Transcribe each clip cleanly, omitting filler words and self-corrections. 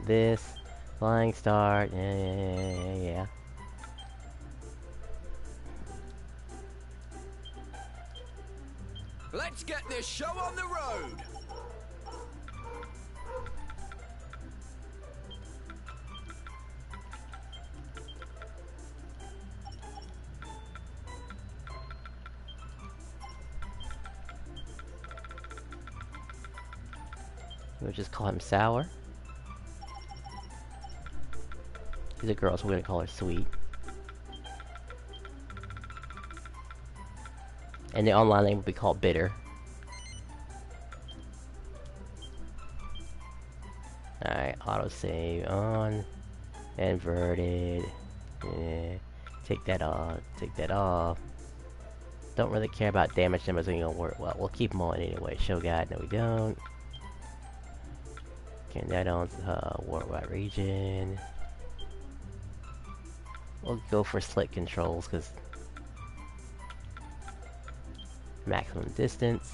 this. Flying start. Yeah. Let's get this show on the road. We'll just call him Sour. He's a girl, so we're gonna call her Sweet. And the online name will be called Bitter. Alright, autosave on. Inverted. Yeah. Take that off. Take that off. Don't really care about damage numbers. Ain't gonna work well. We'll keep them on anyway. Show guide. No, we don't. Okay, that on worldwide region. We'll go for slick controls because maximum distance.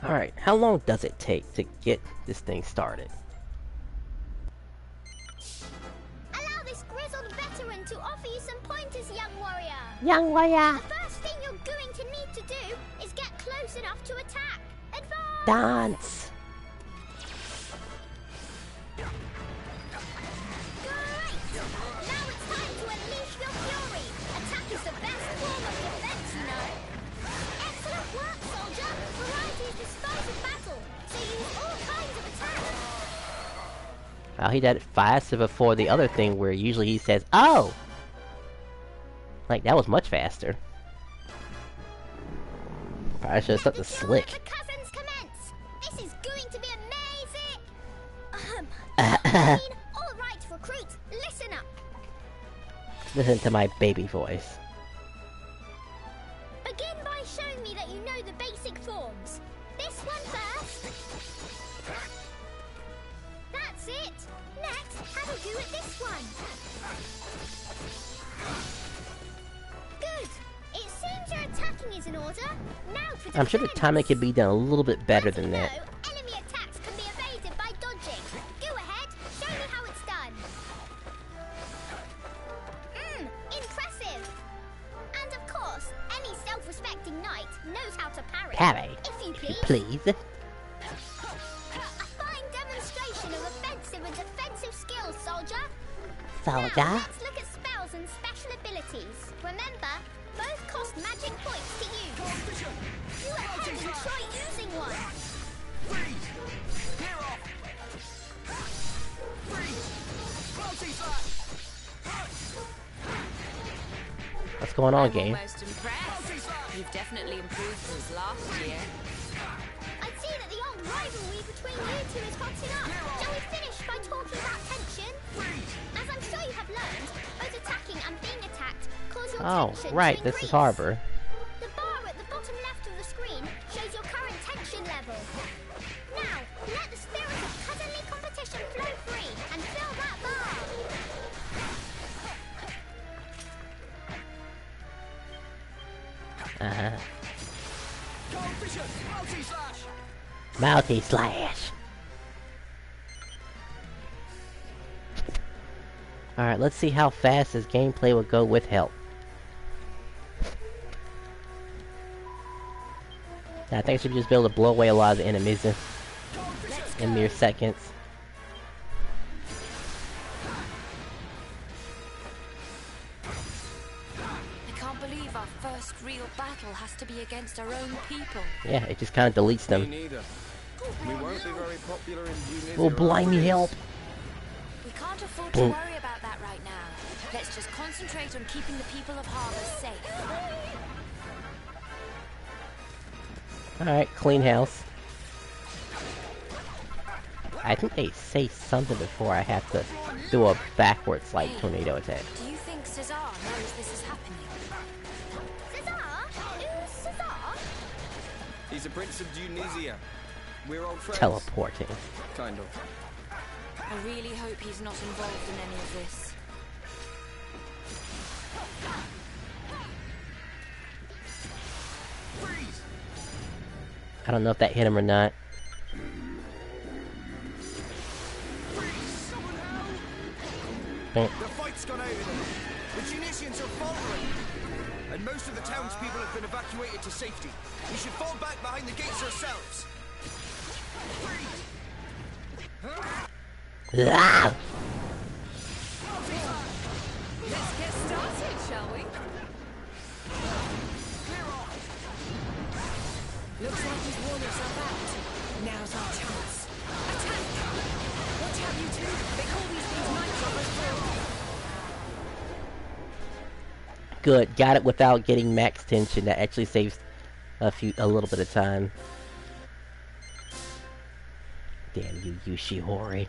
Alright, how long does it take to get this thing started? Allow this grizzled veteran to offer you some pointers, young warrior. Young warrior! The first thing you're going to need to do is get close enough to attack. Advance! Dance! Great! Now it's time to unleash your fury. Attack is the best form of defense, you know. Excellent work, soldier. Variety is the spice of battle, so use all kinds of attacks. Well, he did it faster before the other thing where usually he says, "Oh!" Like, that was much faster. Probably should have stuck to slick. The cousins commence. This is going to be amazing. All right, recruit, listen up. Listen to my baby voice. Begin by showing me that you know the basic forms. This one first. That's it. Next, have a go at this one. Good. It seems your attacking is in order. Now for I'm sure the defense. timing could be done a little bit better than that. No, enemy attacks can be evaded by dodging. Go ahead, show me how it's done. Impressive. And of course, any self-respecting knight knows how to parry. Parry, If you if you please. please. A fine demonstration of offensive and defensive skills, soldier. Soldier. Now, let's look at spells and special abilities. Remember, both cost magic points to use. Go ahead and try using one. Freeze! Clear off! Freeze! Multi-slash! What's going on, I'm game? almost impressed. You've definitely improved since last year. I'd see that the old rivalry between you two is hotting up. Shall we finish by talking about tension? As I'm sure you have learned, both attacking and being attacked cause your Oh, tension right, to this is increase. Harbor. The bar at the bottom left of the screen shows your current tension level. Now, let the spirit of cousinly competition flow free and fill that bar. Coefficient! Multi-slash! Multi-slash. Alright, let's see how fast this gameplay will go with help. I think I should just be able to blow away a lot of the enemies in mere seconds. I can't believe our first real battle has to be against our own people. Yeah, it just kind of deletes Me them. neither. We won't be very popular in Tunisia. Oh, blimey, help! We can't afford to Boom. worry about that right now. Let's just concentrate on keeping the people of Harbour safe. Alright, clean house. I think they say something before I have to do a backwards like tornado attack. Do you think Cesar knows this is happening? Cesar? Who's Cesar? He's a prince of Tunisia. We're old friends. Teleporting. Kind of. I really hope he's not involved in any of this. Freeze! I don't know if that hit him or not. The fight's gone out. The Tunisians are faltering. And most of the townspeople have been evacuated to safety. We should fall back behind the gates ourselves. Ah! Let's get started, shall we? Looks like he's worn himself out. Now's our chance. Attack! Watch out, you two. They call these things night droppers for a reason. Good, got it without getting max tension. That actually saves a little bit of time. Damn you, Yushihori.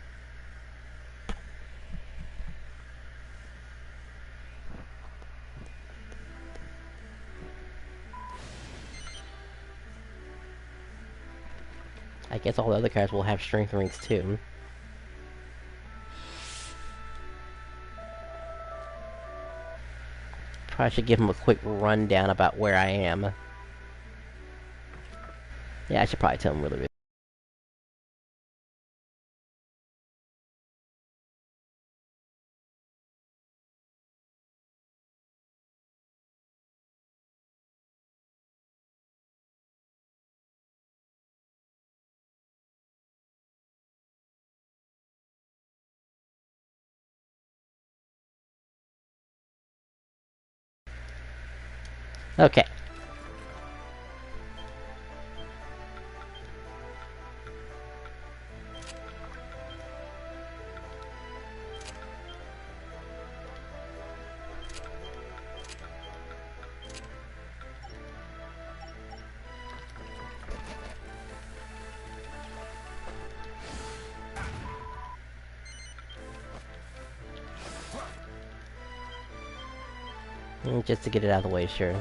I guess all the other cars will have strength rings too. Probably should give him a quick rundown about where I am. Yeah, I should probably tell him really. Okay. Just to get it out of the way, sure.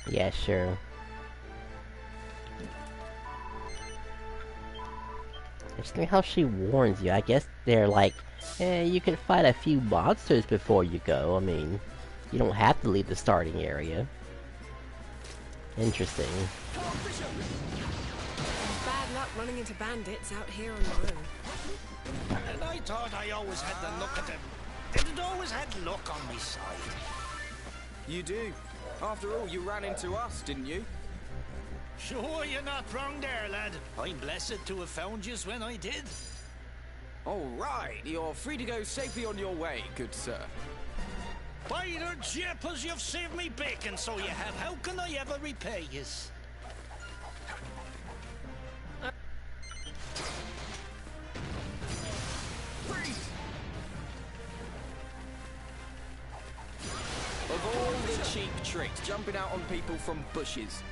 Yeah, sure. Interesting how she warns you. I guess they're like, you can fight a few monsters before you go. I mean, you don't have to leave the starting area. Interesting. Bad luck running into bandits out here on your own. And I thought I always had the luck at them. Didn't always had luck on my side. You do. After all, you ran into us, didn't you? Sure, you're not wrong there, lad. I'm blessed to have found you when I did. All right, you're free to go safely on your way, good sir. By the jeepers, you've saved me bacon, so you have. How can I ever repay yous? Of all the cheap tricks, jumping out on people from bushes.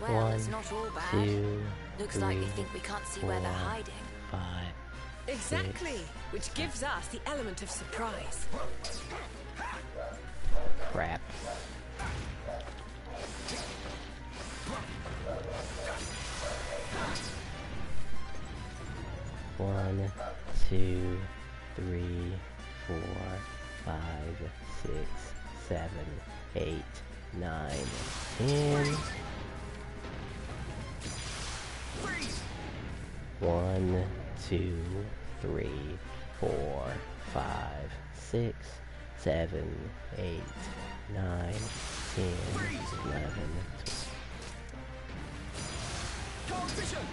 Well, it's 1, not all bad. 2, Looks 3, like you think we can't see where they're 4, hiding. 5. Exactly, which gives us the element of surprise. Crap. One, 2, 3, 4, 5, 6, 7, 8, 9, 10. 1, 2, 3, 4, 5, 6, 7, 8, 9, 10, 11, 12.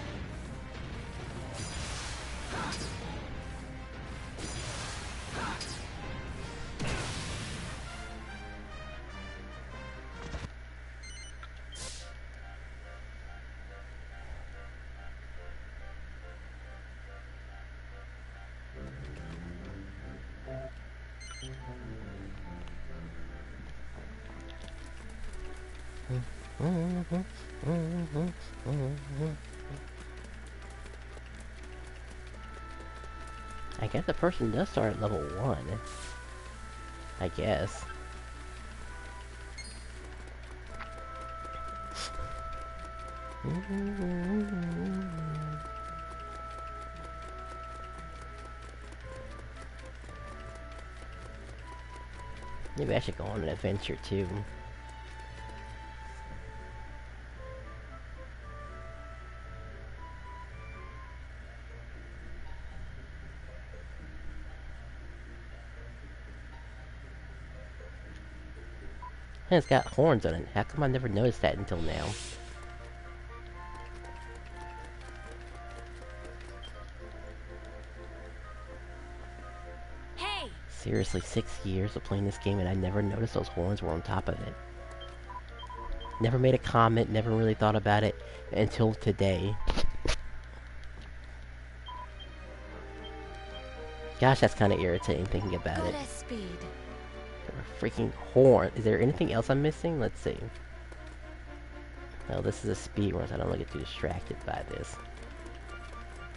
I guess the person does start at level 1. I guess. Maybe I should go on an adventure too. And it's got horns on it. How come I never noticed that until now? Hey! Seriously, 6 years of playing this game and I never noticed those horns were on top of it. Never made a comment, never really thought about it until today. Gosh, that's kind of irritating thinking about it. Goddess speed. Freaking horn. Is there anything else I'm missing? Let's see. Oh, this is a speed run, so I don't get too distracted by this.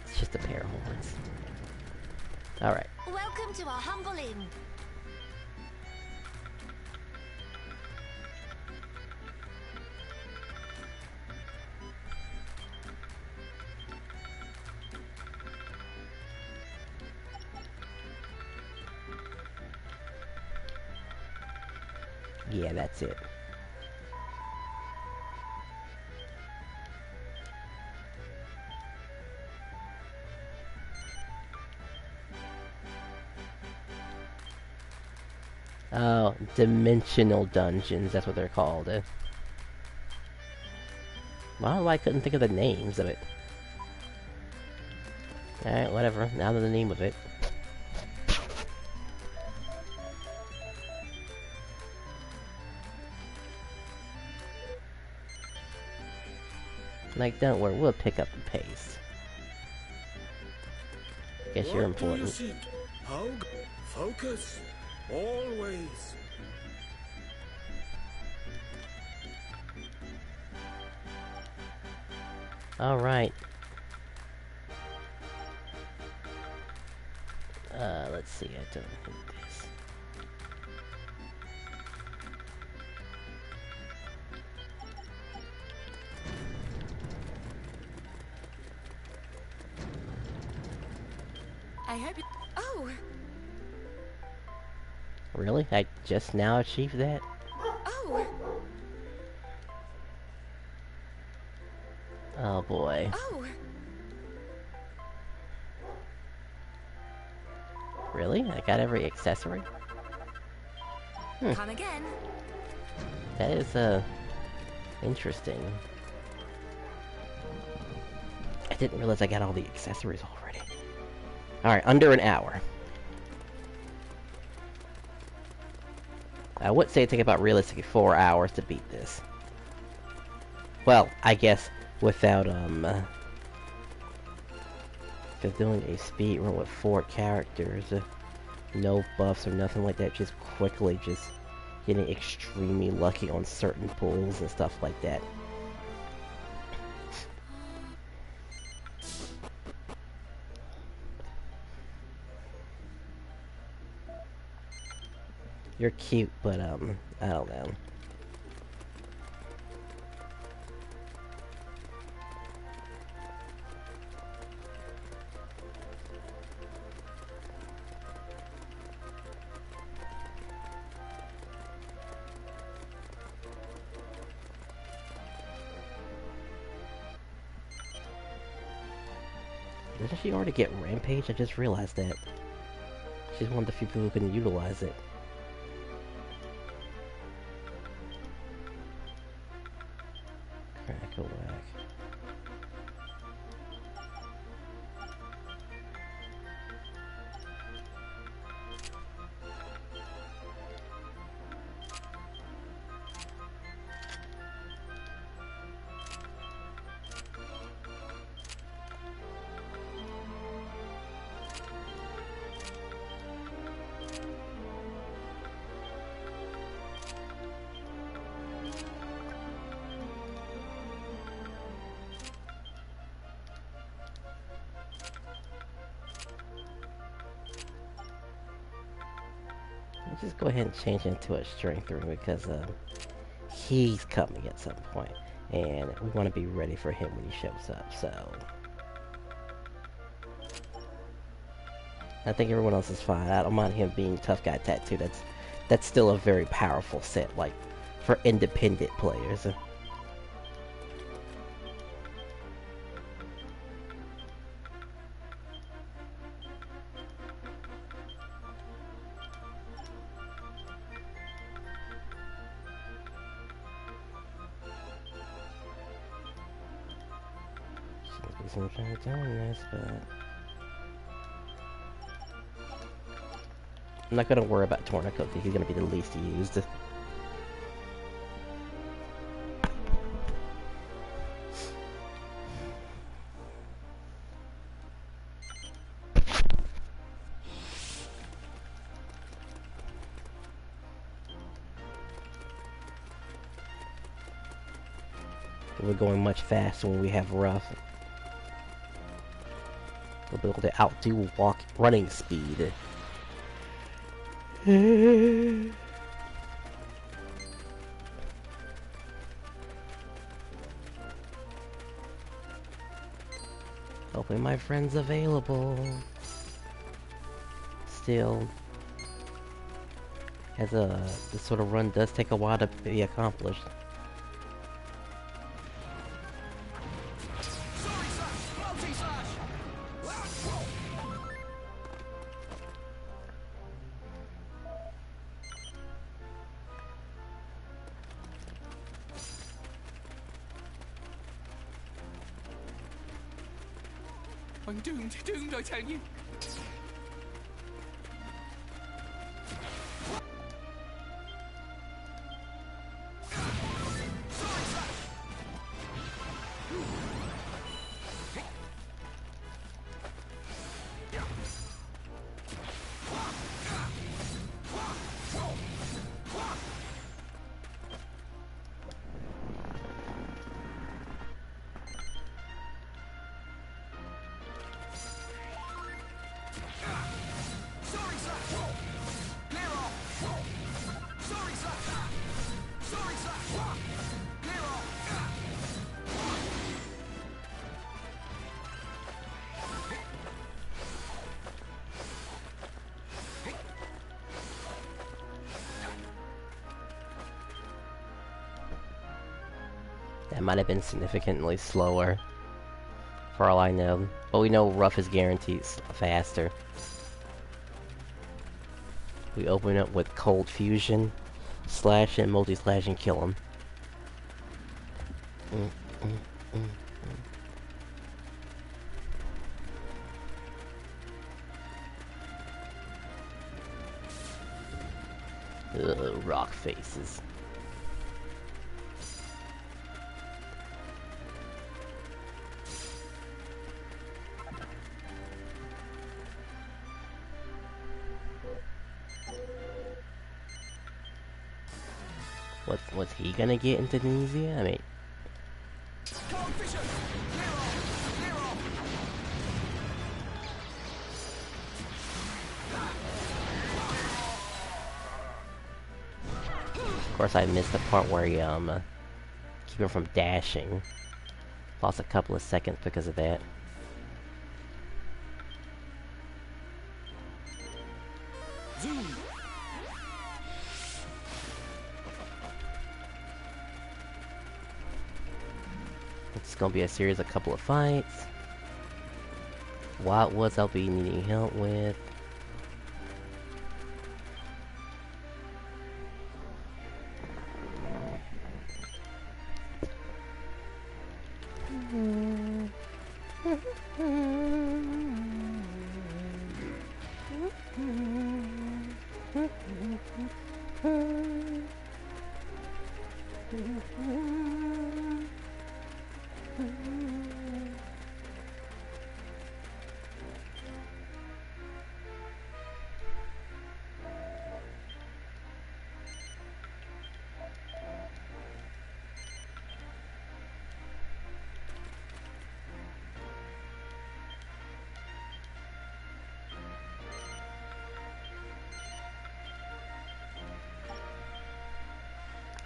It's just a pair of horns. Alright. Welcome to our humble inn. Yeah, that's it. Oh, dimensional dungeons, that's what they're called. Well, I don't know why I couldn't think of the names of it. Alright, whatever. Now to the name of it. Like, don't worry, we'll pick up the pace. Guess you're important. What do you seek? How? Focus. Always. Alright. Let's see, I don't think this. I hope you... Oh! Really? I just now achieved that? Oh! Oh boy. Oh! Really? I got every accessory? Come again. That is, interesting. I didn't realize I got all the accessories already. Alright, under an hour. I would say it take about realistically 4 hours to beat this. Well, I guess without, because doing a speed run with 4 characters, no buffs or nothing like that, just quickly just getting extremely lucky on certain pulls and stuff like that. You're cute, but, I don't know. Did she already get Rampage? I just realized that. She's one of the few people who can utilize it. Crackle whack. just go ahead and change it into a strength room because he's coming at some point, and we want to be ready for him when he shows up. So I think everyone else is fine. I don't mind him being tough guy tattoo. That's still a very powerful set, like for independent players. I'm trying to do this, but I'm not gonna worry about Tornico because he's gonna be the least used. We're going much faster when we have rough. We'll be able to outdo running speed. Hopefully my friend's available. Still, as this sort of run does take a while to be accomplished. I'm doomed, I tell you. That might have been significantly slower, for all I know. But we know rough is guaranteed faster. We open up with cold fusion, slash and multi-slash and kill him. Ugh, rock faces. What's he gonna get in Tunisia? I mean, of course I missed the part where he keep him from dashing. Lost a couple of seconds because of that. It's gonna be a series of couple of fights. What was I'll be needing help with?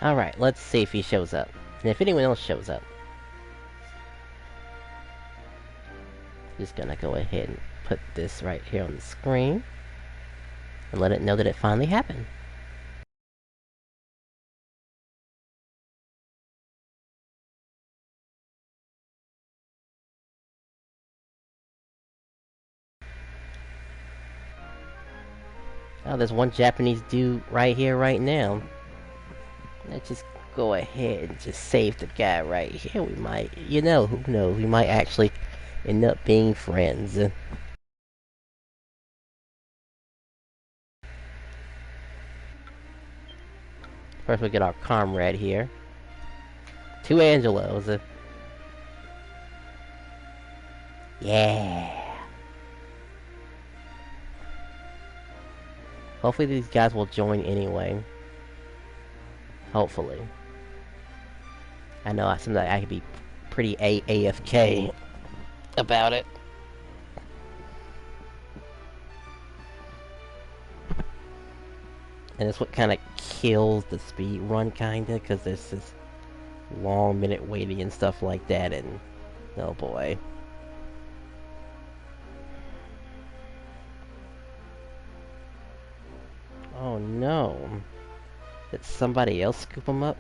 Alright, let's see if he shows up. And if anyone else shows up. Just gonna go ahead and put this right here on the screen. And let it know that it finally happened. Oh, there's one Japanese dude right here, right now. Let's just go ahead and just save the guy right here. We might, you know, who knows? We might actually end up being friends. First, we get our comrade here. 2 Angelos. Yeah. Hopefully these guys will join anyway. Hopefully. I know sometimes I could be pretty AFK about it. And that's what kind of kills the speed run, kinda, because there's this long minute waiting and stuff like that, and oh boy. Oh no. Did somebody else scoop him up?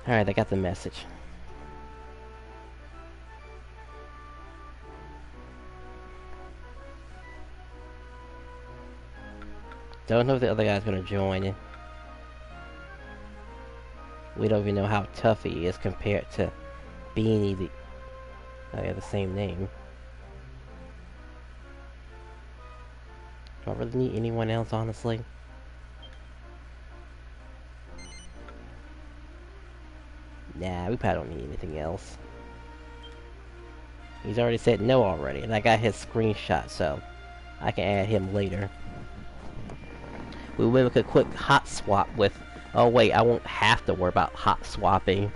Alright, I got the message. Don't know if the other guy's gonna join. We don't even know how tough he is compared to Beanie the... Oh, they have the same name. Do I really need anyone else, honestly? Nah, we probably don't need anything else. He's already said no already, and I got his screenshot, so I can add him later. We will make a quick hot swap with... Oh wait, I won't have to worry about hot swapping.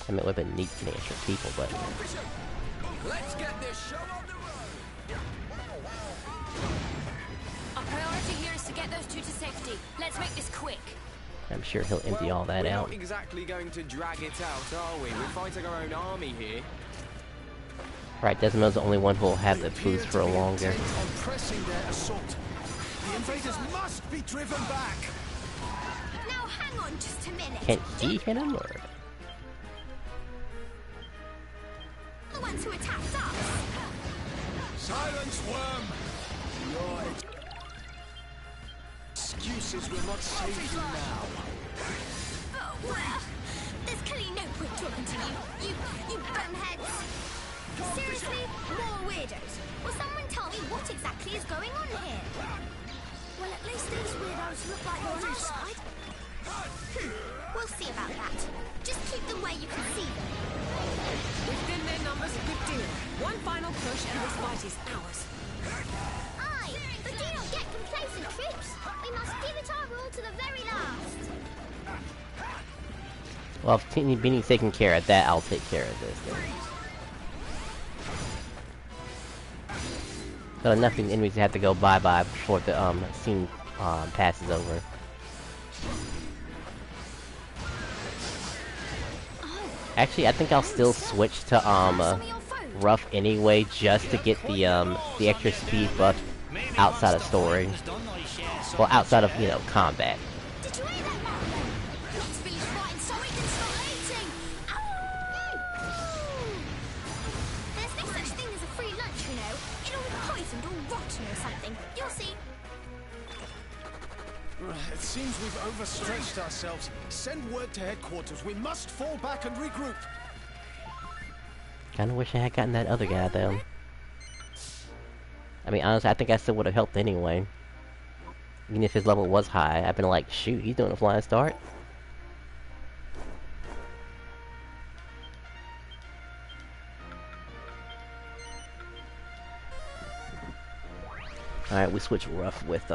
I mean, it would have been neat to extra people, but... Let's get this show on the road! Our priority here is to get those two to safety. Let's make this quick. I'm sure he'll empty all that out. We're not exactly going to drag it out, are we? We're fighting our own army here. Right, Desmond's the only one who will have the boost for longer. On pressing their assault. The invaders must be driven back. Now hang on just a minute. Can he hit him, or...? The ones who attacked us. Silence, worm! Your excuses will not save you now. Oh, well, there's clearly no point talking to you. You boneheads. Seriously, more weirdos. Will someone tell me what exactly is going on here? Well, at least these weirdos look like they're on our side. We'll see about that. Just keep them where you can see them. We've thinned their numbers a good deal. One final push and this fight is ours. Aye, but do not get complacent, troops. We must give it our all to the very last. Well, if Teeny Beanie's taking care of that, I'll take care of this then. So enough enemies have to go bye-bye before the scene passes over. Actually, I think I'll still switch to rough anyway, just to get the extra speed buff outside of story. Well, outside of, you know, combat. Did you hear that, Marco? Let's finish fighting so we can stop eating. There's no such thing as a free lunch, you know. It'll be poisoned or rotten or something. You'll see. It's seems we've overstretched ourselves. Send word to headquarters. We must fall back and regroup. Kinda wish I had gotten that other guy, though. I mean, honestly, I think I still would have helped anyway. Even if his level was high, I've been like, shoot, he's doing a flying start. Alright, we switch rough with,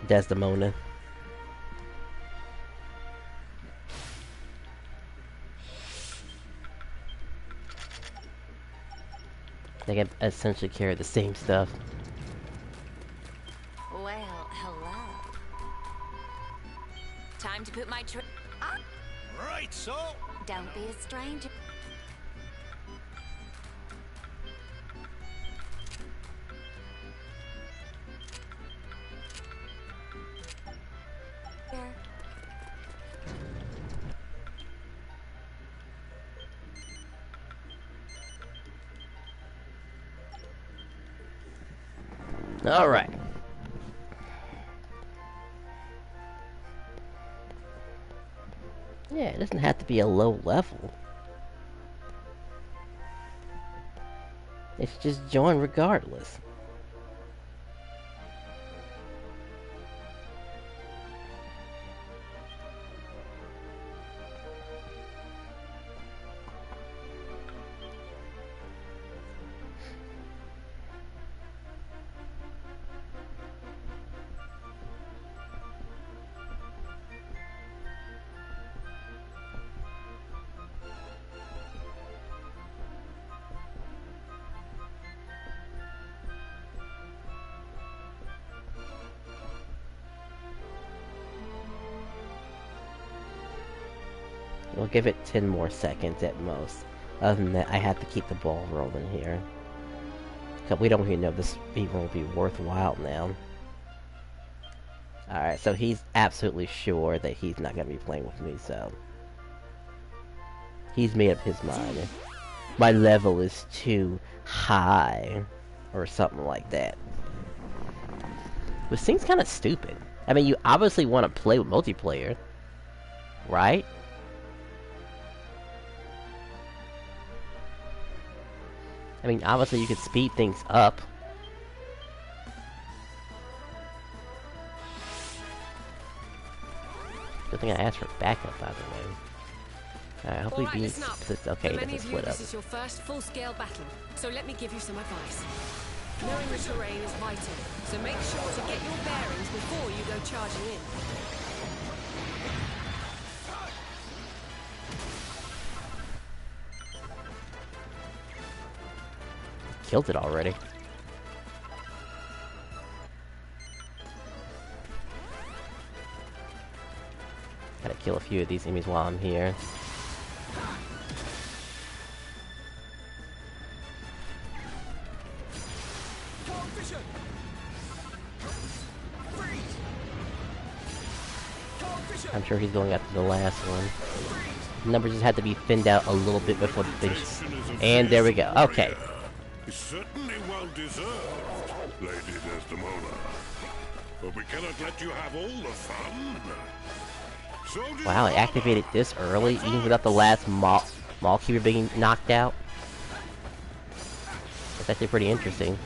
Desdemona. They can essentially carry the same stuff. Well, hello. Time to put my Right, so. Don't be a stranger. Alright. Yeah, it doesn't have to be a low level. It's just join regardless. We'll give it 10 more seconds at most. Other than that, I have to keep the ball rolling here. Because we don't even know if this even will be worthwhile now. Alright, so he's absolutely sure that he's not going to be playing with me, so... He's made up his mind. My level is too high. Or something like that. Which seems kind of stupid. I mean, you obviously want to play with multiplayer. Right? I mean, obviously you could speed things up. Good thing I asked for backup, by the way. Alright, hopefully Alright, being listen up. okay, For it many doesn't of you, split up. this is your first full-scale battle, so let me give you some advice. Knowing the terrain is vital, so make sure to get your bearings before you go charging in. Killed it already. Gotta kill a few of these enemies while I'm here. I'm sure he's going after the last one. The numbers just had to be thinned out a little bit before the finish. And there we go. Okay. Certainly well deserved, Lady Desdemona. But we cannot let you have all the fun. Soldiers, Wow, I activated this early, even without the last mall keeper being knocked out. That's actually pretty interesting.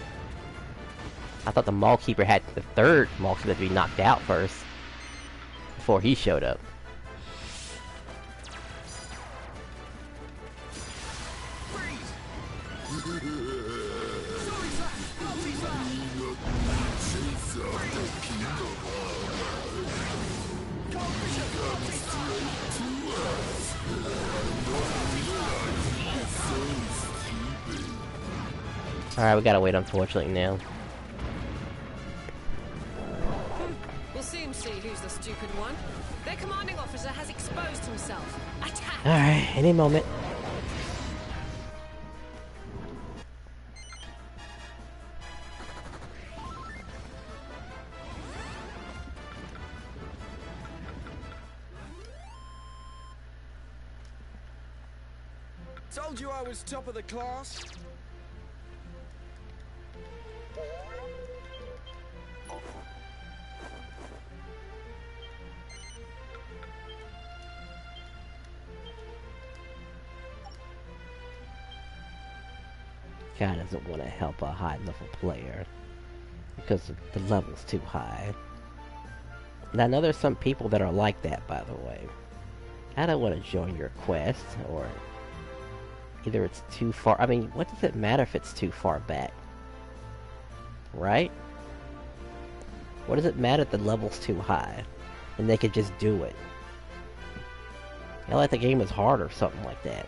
I thought the mall keeper had the third mall keeper to be knocked out first, before he showed up. Alright, we gotta wait, unfortunately, now. We'll soon see who's the stupid one. Their commanding officer has exposed himself. Attack! Alright, any moment. Told you I was top of the class. guy doesn't want to help a high-level player because the level's too high. And I know there's some people that are like that, by the way. I don't want to join your quest, or either it's too far. I mean, what does it matter if it's too far back? Right? What does it matter if the level's too high? And they could just do it. I like the game is hard or something like that.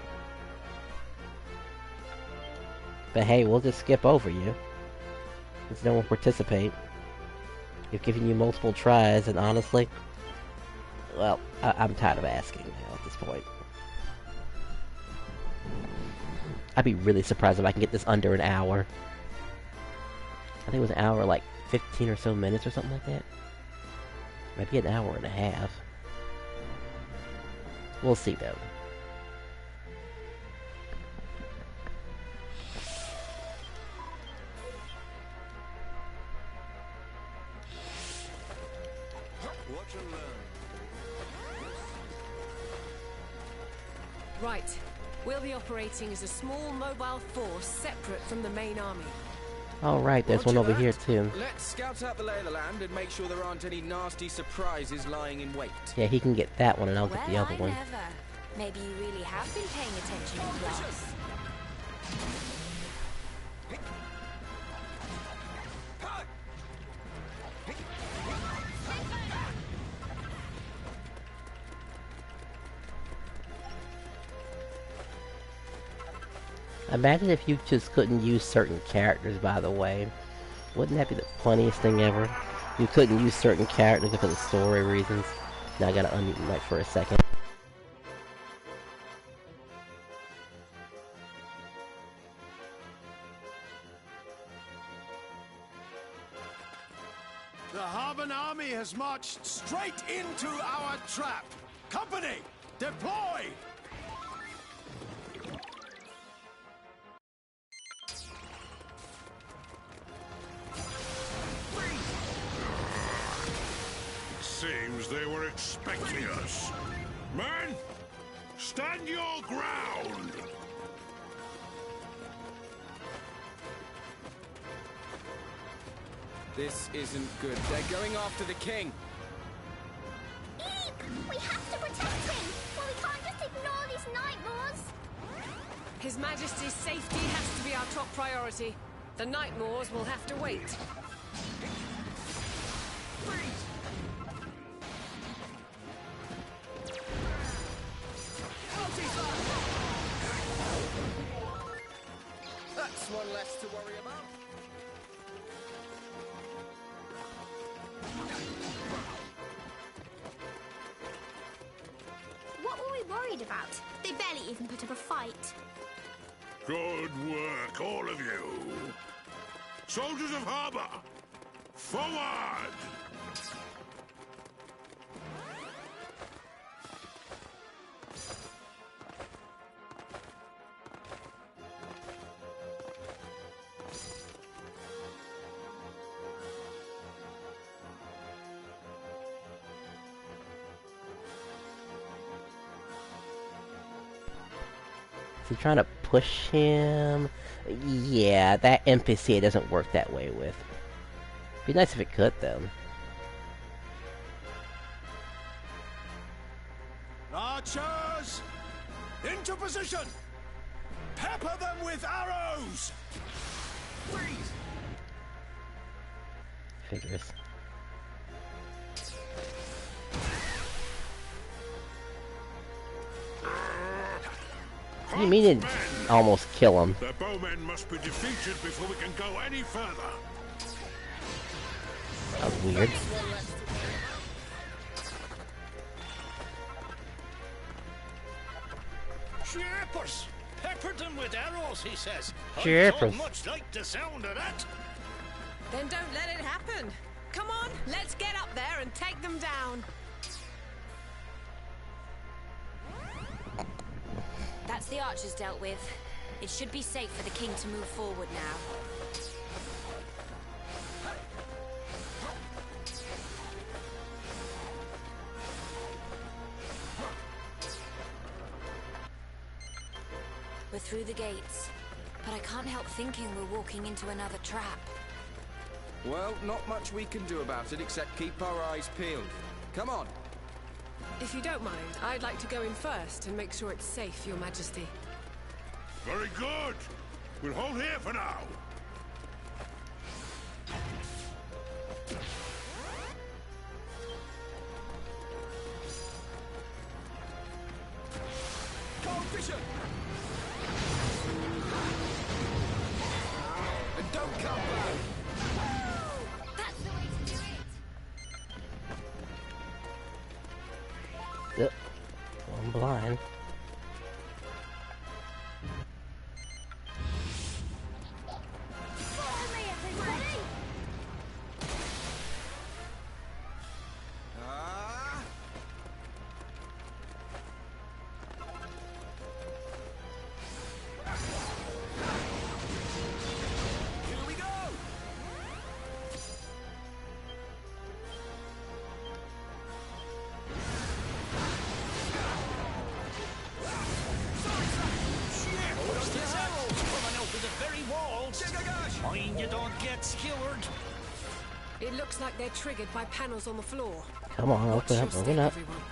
But hey, we'll just skip over you. Since no one will participate. We've given you multiple tries, and honestly, well, I'm tired of asking now at this point. I'd be really surprised if I can get this under an hour. I think it was an hour, like 15 or so minutes or something like that. Maybe an hour and a half. We'll see, though. Watch and learn. Right. We'll be operating as a small mobile force separate from the main army. Alright, there's one over here, too. Let's scout out the lay of the land and make sure there aren't any nasty surprises lying in wait. Yeah, he can get that one, and I'll get the other one. Never. Maybe you really have been paying attention in class. Imagine if you just couldn't use certain characters, by the way. Wouldn't that be the funniest thing ever? You couldn't use certain characters because of story reasons. Now I gotta unmute my mic for a second. The Harban army has marched straight into our trap. Company, deploy! Seems they were expecting us. Men, stand your ground! This isn't good. They're going after the king. Eek! We have to protect him! Well, we can't just ignore these night lords! His Majesty's safety has to be our top priority. The Night Moors will have to wait. That's one less to worry about. What were we worried about? They barely even put up a fight. Good work, all of you. Soldiers of Harbor, forward! Is he trying to push him? Yeah, that NPC it doesn't work that way with. Be nice if it could, though. Archers! Into position! Pepper them with arrows! Freeze! Figures. What do you mean it almost kill him? The bowmen must be defeated before we can go any further. That was weird. Shippers! Peppered them with arrows, he says. Shippers. I so much like the sound of that. Then don't let it happen. Come on, let's get up there and take them down. That's the archers dealt with. It should be safe for the king to move forward now. We're through the gates. but I can't help thinking we're walking into another trap. Well, not much we can do about it except keep our eyes peeled. Come on. If you don't mind, I'd like to go in first and make sure it's safe, Your Majesty. Very good. We'll hold here for now. Cold vision! And don't come back! That's the way to do it. Yep. I'm blind. Follow me, everybody. Ah! Here we go! Coming over the very walls. Gosh! Mind you don't get skewered. It looks like they're triggered by panels on the floor. Come on, Watch open your up, step, open up. everyone.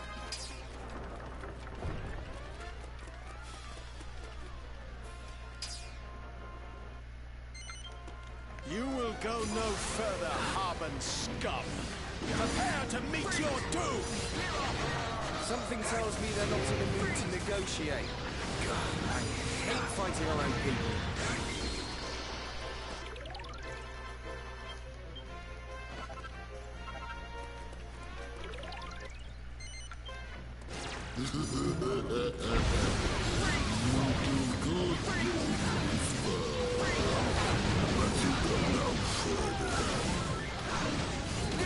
You will go no further, Harbin scum. Prepare to meet your doom. Something tells me they're not in the mood to negotiate. God, I hate fighting our own people.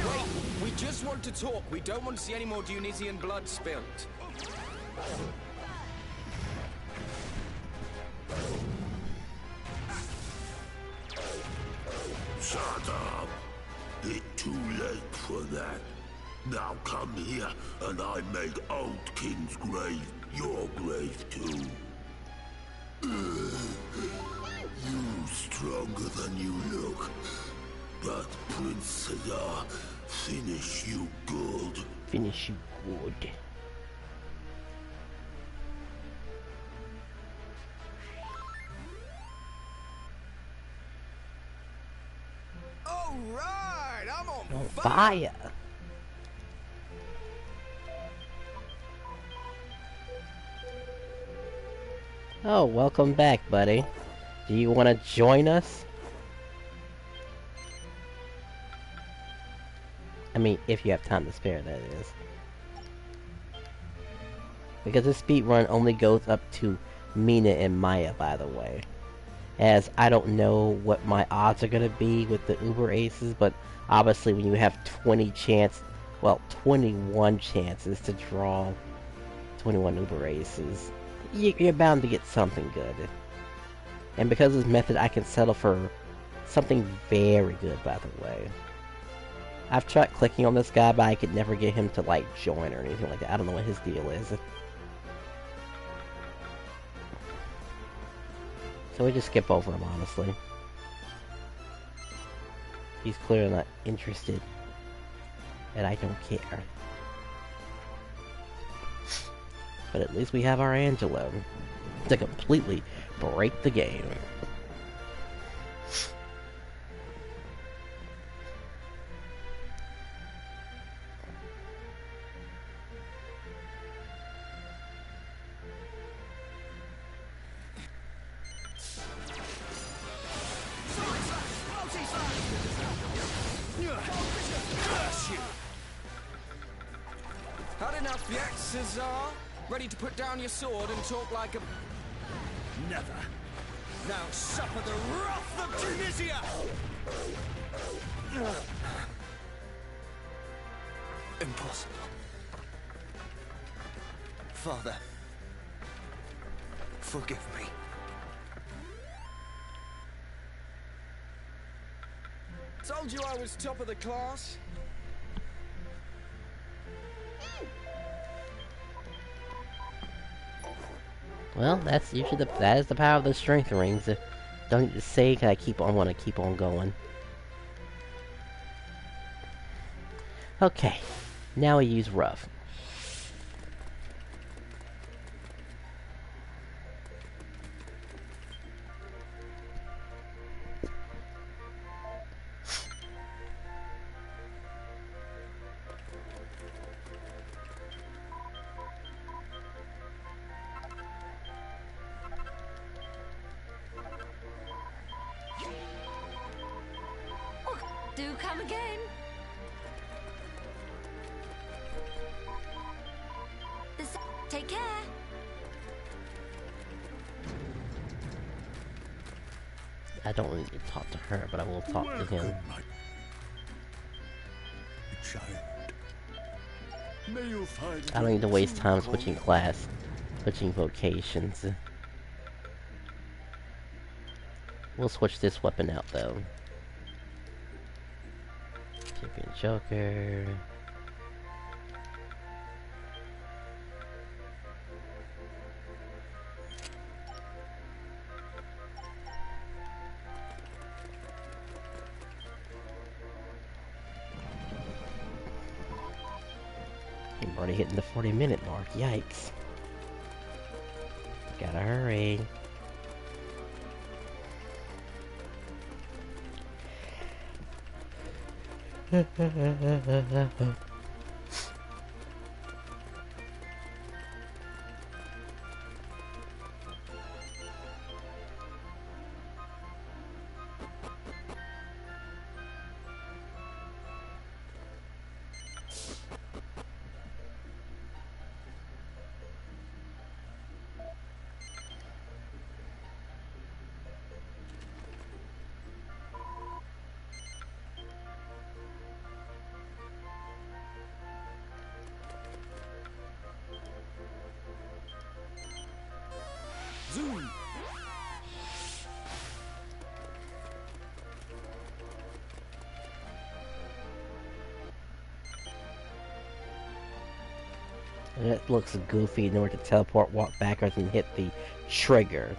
Wait, we just want to talk. We don't want to see any more Dionysian blood spilt. Shut up. It's too late for that. Now come here, and I make old King's grave your grave too. You stronger than you look, but Prince Cedar finish you good. Finish you good. All right, I'm on On fire. fire. Oh, welcome back, buddy. Do you want to join us? I mean, if you have time to spare, that is. Because this speed run only goes up to Mina and Maya, by the way. As I don't know what my odds are going to be with the Uber Aces, but obviously when you have 21 chances to draw 21 Uber Aces, you're bound to get something good. And because of this method, I can settle for something very good, by the way. I've tried clicking on this guy, but I could never get him to, like, join or anything like that. I don't know what his deal is. So we just skip over him, honestly. He's clearly not interested. And I don't care. But at least we have our Angelo to completely break the game. Had enough yet, Cesar? Ready to put down your sword and talk like a... Never. Now suffer the wrath of Tunisia! Impossible. Father, forgive me. Told you I was top of the class. Well, that's usually that is the power of the strength rings. Don't need to say, cause I want to keep on going. Okay, now we use rough. Do come again. Take care. I don't really need to talk to her, but I will talk to him. Child. May you find I don't need to waste time switching vocations. We'll switch this weapon out though. Champion Joker. I'm already hitting the 40-minute mark. Yikes. Gotta hurry. Zoom. That looks goofy in order to teleport, walk backwards, and hit the trigger.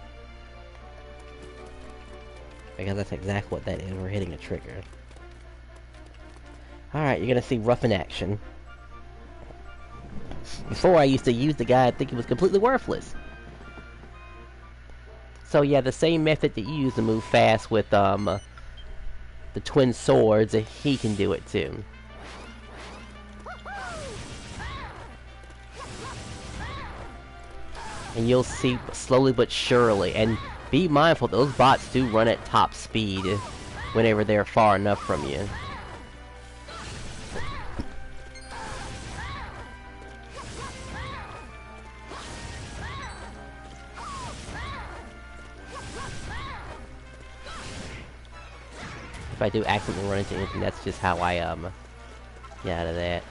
Because that's exactly what that is. We're hitting a trigger. Alright, you're gonna see rough in action. Before I used to use the guy, I think he was completely worthless. So yeah, the same method that you use to move fast with the twin swords, he can do it too. And you'll see slowly but surely, and be mindful those bots do run at top speed whenever they're far enough from you. If I do accidentally run into anything, that's just how I get out of that.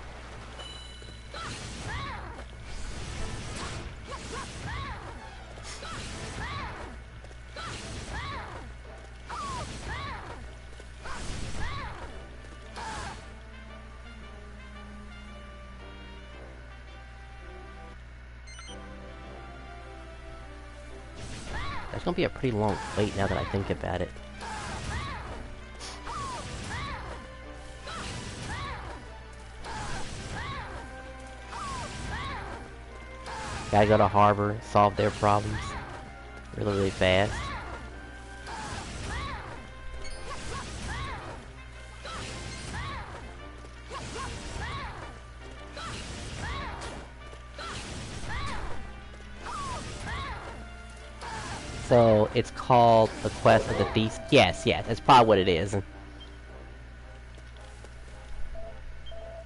That's gonna be a pretty long wait now that I think about it. Gotta go to Harbor, solve their problems really, really fast. So, it's called The Quest of the Thief. Yes, that's probably what it is.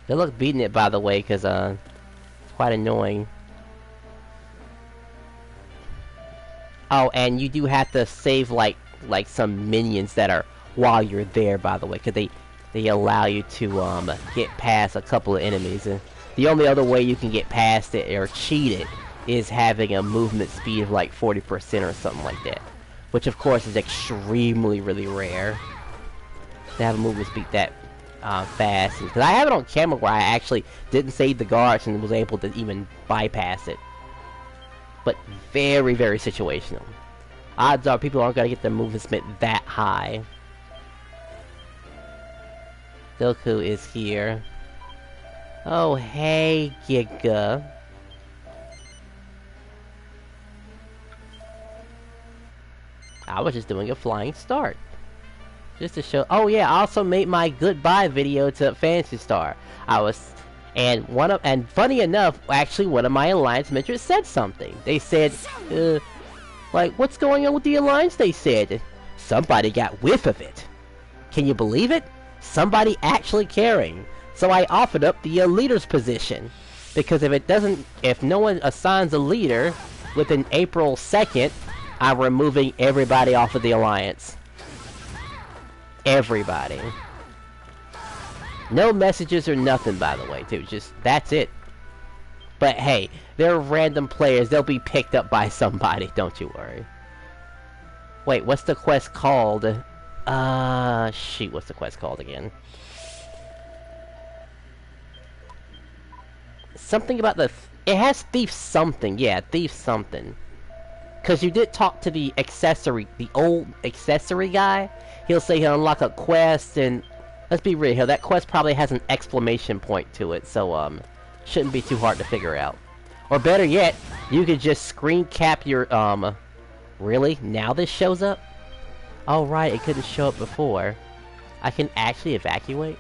Good luck beating it, by the way, because it's quite annoying. Oh, and you do have to save like some minions that are while you're there, by the way, because they allow you to get past a couple of enemies. And the only other way you can get past it or cheat it is having a movement speed of like 40% or something like that, which of course is extremely really rare to have a movement speed that fast. Because I have it on camera where I actually didn't save the guards and was able to even bypass it. But very, very situational. Odds are people aren't gonna get their movement speed that high. Goku is here. Oh, hey, Giga. I was just doing a flying start. Just to show. Oh yeah, I also made my goodbye video to Fantasy Star. And funny enough, actually one of my Alliance members said something. They said, like, what's going on with the Alliance? They said, somebody got whiff of it. Can you believe it? Somebody actually caring. So I offered up the leader's position. Because if no one assigns a leader within April 2nd, I'm removing everybody off of the Alliance. Everybody. No messages or nothing, by the way, too. Just, that's it. But hey, they're random players. They'll be picked up by somebody, don't you worry. Wait, what's the quest called? Shoot, what's the quest called again? Something about the... It has thief something. Yeah, thief something. Because you did talk to the old accessory guy. He'll say he'll unlock a quest, and... Let's be real here, that quest probably has an exclamation point to it, so, shouldn't be too hard to figure out. Or better yet, you could just screen cap your, Really? Now this shows up? Oh right, it couldn't show up before. I can actually evacuate?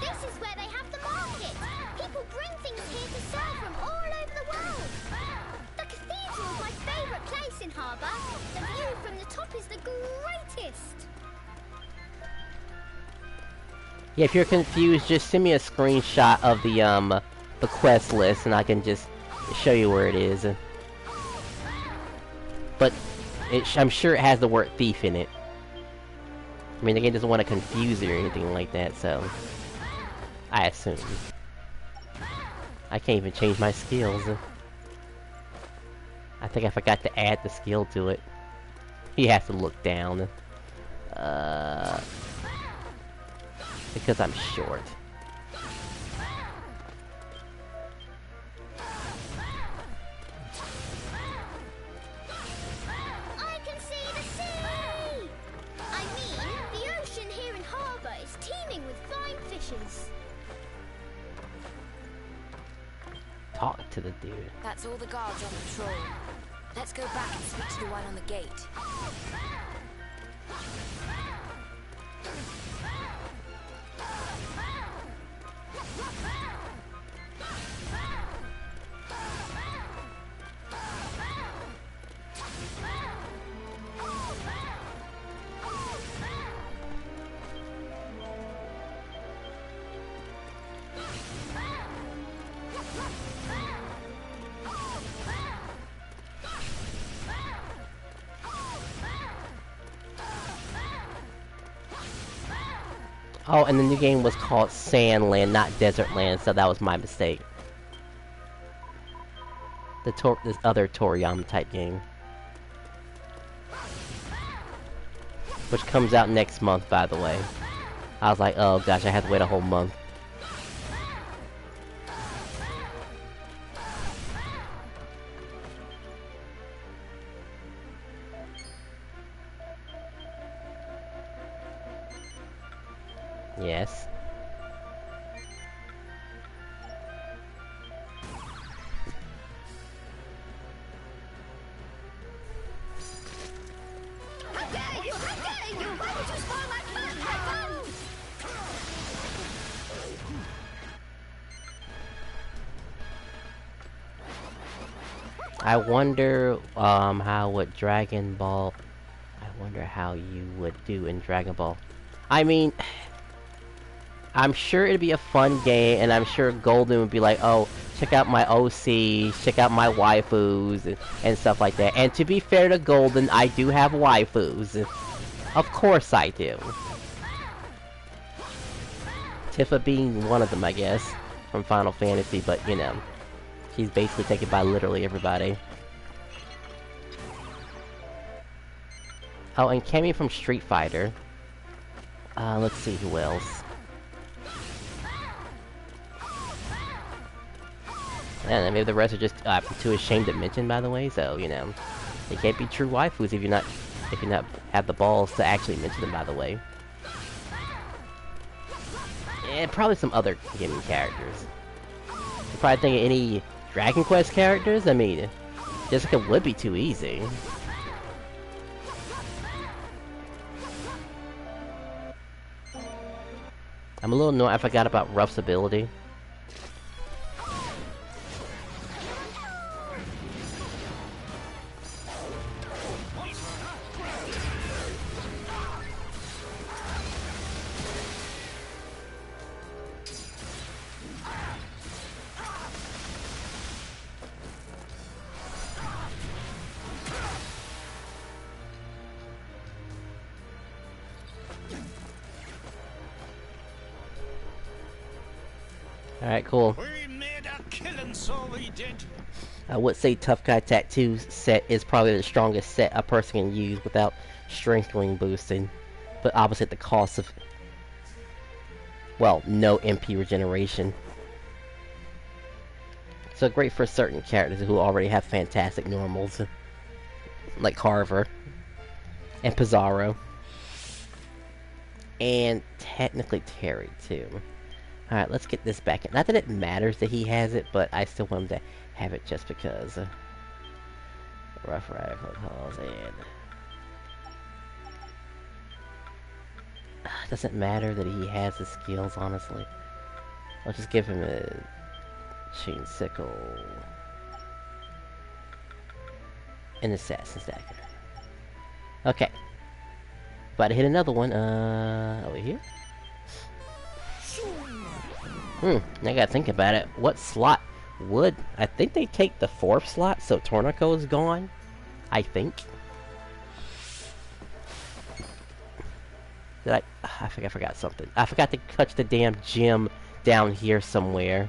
This is where they have the market. People bring things here to sell from all over the world. The cathedral is my favourite place in Harbour. The view from the top is the greatest. Yeah, if you're confused, just send me a screenshot of the quest list, and I can just show you where it is. But I'm sure it has the word thief in it. I mean, the game doesn't want to confuse you or anything like that, so... I assume. I can't even change my skills. I think I forgot to add the skill to it. You have to look down. Because I'm short. I can see the sea! I mean, the ocean here in Harbour is teeming with fine fishes. Talk to the dude. That's all the guards on patrol. Let's go back and speak to the one on the gate. Oh, and the new game was called Sandland, not Desertland, so that was my mistake. This other Toriyama type game. Which comes out next month, by the way. I was like, oh gosh, I have to wait a whole month. Yes. How dare you! How dare you! Why would you spoil my fun? I wonder, how would Dragon Ball... I wonder how you would do in Dragon Ball. I mean... I'm sure it'd be a fun game, and I'm sure Golden would be like, oh, check out my OC, check out my waifus, and stuff like that. And to be fair to Golden, I do have waifus. Of course I do. Tifa being one of them, I guess, from Final Fantasy, but, you know, she's basically taken by literally everybody. Oh, and Cammy from Street Fighter. Let's see who else. And maybe the rest are just too ashamed to mention, by the way. So you know, they can't be true waifus if you're not have the balls to actually mention them, by the way. And probably some other gaming characters. You're probably thinking any Dragon Quest characters? I mean, Jessica would be too easy. I'm a little annoyed I forgot about Ruff's ability. Alright, cool. We made a killing, so we did. I would say Tough Guy Tattoos set is probably the strongest set a person can use without strength ring boosting, but obviously at the cost of, well, no MP regeneration. So great for certain characters who already have fantastic normals, like Carver and Pizarro, and technically Terry too. Alright, let's get this back in. Not that it matters that he has it, but I still want him to have it just because. Rough Rider calls and... doesn't matter that he has the skills, honestly. I'll just give him a chain sickle. An assassin's dagger. Okay. About to hit another one. Over here? I gotta think about it. What slot would... I think they take the 4th slot, so Tornico is gone. I think. Did I think I forgot something. I forgot to touch the damn gem down here somewhere.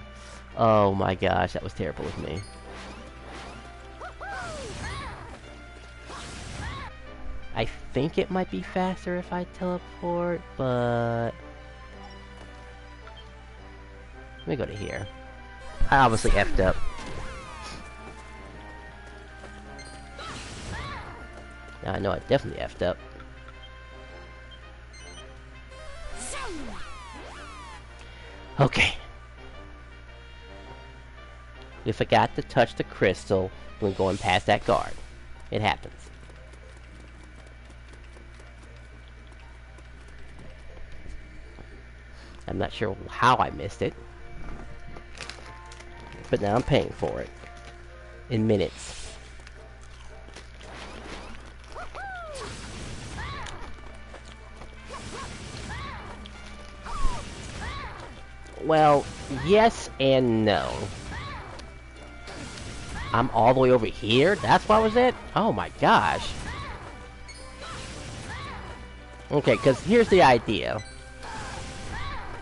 Oh my gosh, that was terrible of me. I think it might be faster if I teleport, but... let me go to here. I obviously effed up. Now I know I definitely effed up. Okay. We forgot to touch the crystal when going past that guard. It happens. I'm not sure how I missed it. But now I'm paying for it. In minutes. Well, yes and no. I'm all the way over here? That's why was it? Oh my gosh. Okay, because here's the idea.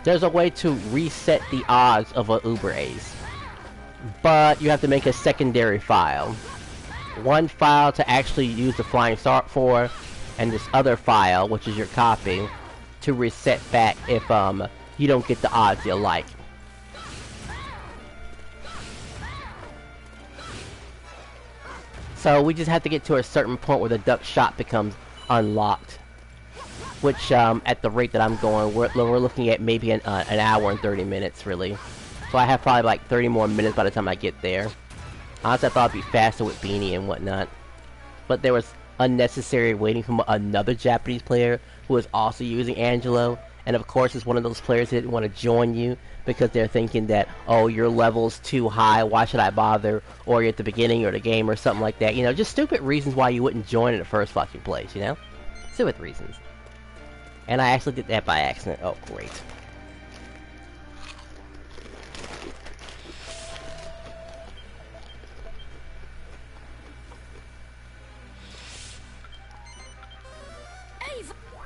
There's a way to reset the odds of a Uber Ace. But you have to make a secondary file. One file to actually use the flying start for, and this other file, which is your copy, to reset back if you don't get the odds you like. So we just have to get to a certain point where the duck shot becomes unlocked. Which, at the rate that I'm going, we're looking at maybe an hour and 30 minutes, really. So I have probably like 30 more minutes by the time I get there. Honestly, I thought it'd be faster with Beanie and whatnot. But there was unnecessary waiting from another Japanese player who was also using Angelo. And of course, it's one of those players that didn't want to join you because they're thinking that, oh, your level's too high, why should I bother? Or you're at the beginning of the game or something like that. You know, just stupid reasons why you wouldn't join in the first fucking place, you know? Stupid reasons. And I actually did that by accident. Oh, great.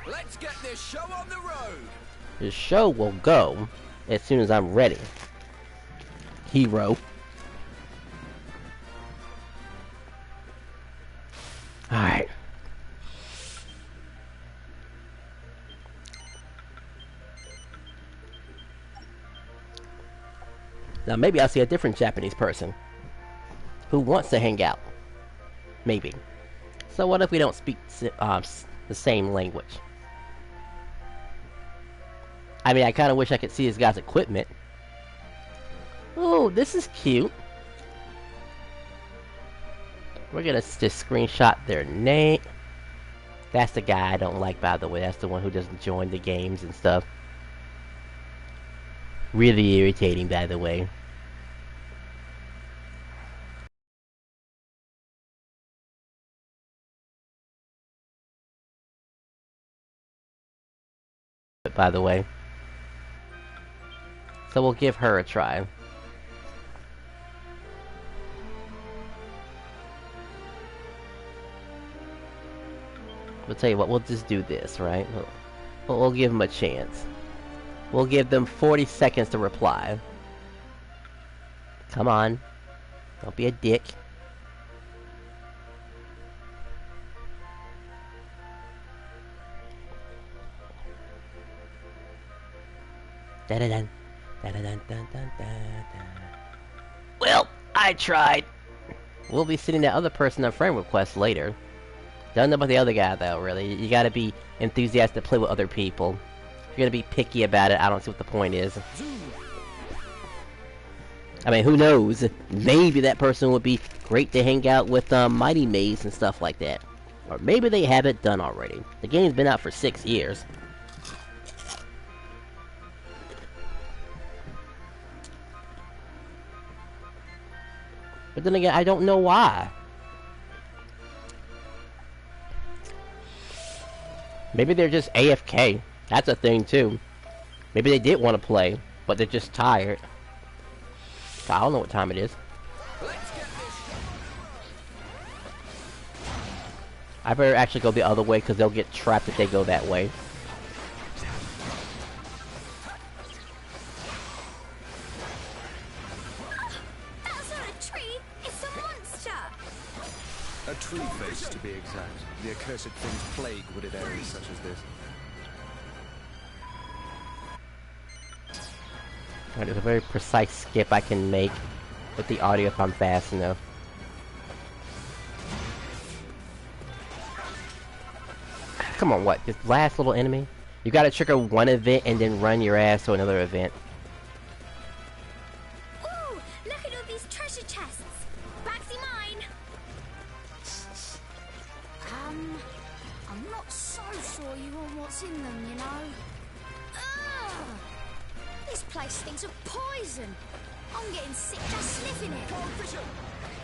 Let's get this show on the road. The show will go as soon as I'm ready. Hero. Alright. Now maybe I'll see a different Japanese person who wants to hang out. Maybe. So what if we don't speak the same language? I mean, I kind of wish I could see this guy's equipment. Oh, this is cute. We're gonna just screenshot their name. That's the guy I don't like, by the way. That's the one who doesn't join the games and stuff. Really irritating, by the way. By the way. So we'll give her a try. We'll tell you what, we'll just do this, right? We'll give them a chance. We'll give them 40 seconds to reply. Come on. Don't be a dick. Da-da-dun. Da-da-dun-dun-dun-dun-dun. Well, I tried. We'll be sending that other person a friend request later. Don't know about the other guy, though, really. You gotta be enthusiastic to play with other people. If you're gonna be picky about it, I don't see what the point is. I mean, who knows? Maybe that person would be great to hang out with Mighty Maze and stuff like that. Or maybe they have it done already. The game's been out for 6 years. But then again, I don't know why. Maybe they're just AFK. That's a thing, too. Maybe they did want to play, but they're just tired. I don't know what time it is. I better actually go the other way, because they'll get trapped if they go that way. That's not a tree, it's a monster! A tree face, to be exact. The accursed things plague wooded areas such as this. Right, there's a very precise skip I can make with the audio if I'm fast enough. Come on, what? This last little enemy? You gotta trigger one event and then run your ass to another event. Ooh, look at all these treasure chests! Backsy mine! I'm not so sure you want what's in them, you know? Ugh! This place stinks of poison! I'm getting sick just sniffing it!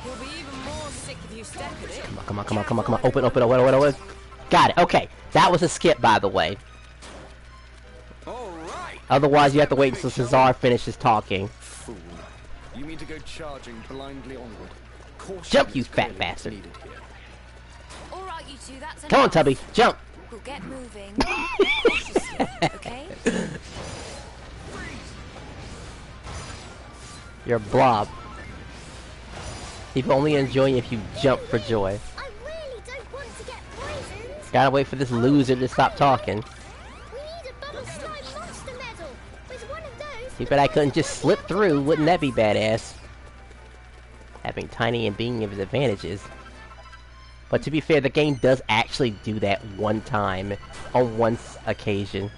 You'll be even more sick if you step in it. Come on. Open. Got it. Okay. That was a skip, by the way. Alright! Otherwise, you have to wait until Cesar finishes talking. Fool. You mean to go charging blindly onward? Caution Jump, you is fat clearly bastard. needed here. Alright, you two, that's enough. Come on, Tubby. Jump. We'll get moving. Cautiously, okay? You're a blob. People only enjoy you if you jump for joy. I really don't want to get poisoned! Gotta wait for this loser to stop talking. We need a bubble slime monster medal! With one of those... Too bad I couldn't just slip through. Wouldn't that be badass? Having Tiny and being of his advantages. But to be fair, the game does actually do that one time. On one occasion.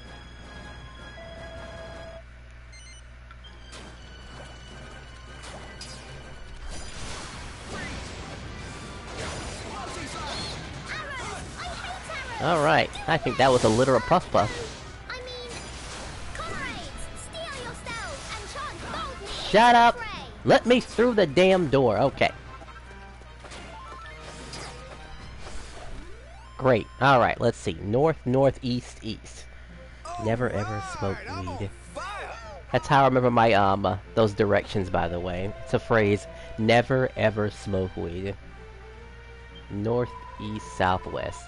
Alright, I think that was a literal puff puff. I mean... Comrades, steel yourselves and chant boldly... Shut up! Pray. Let me through the damn door, okay. Great, alright, let's see. North, northeast, east. Never ever smoke weed. That's how I remember my, those directions, by the way. It's a phrase, never ever smoke weed. North, east, southwest.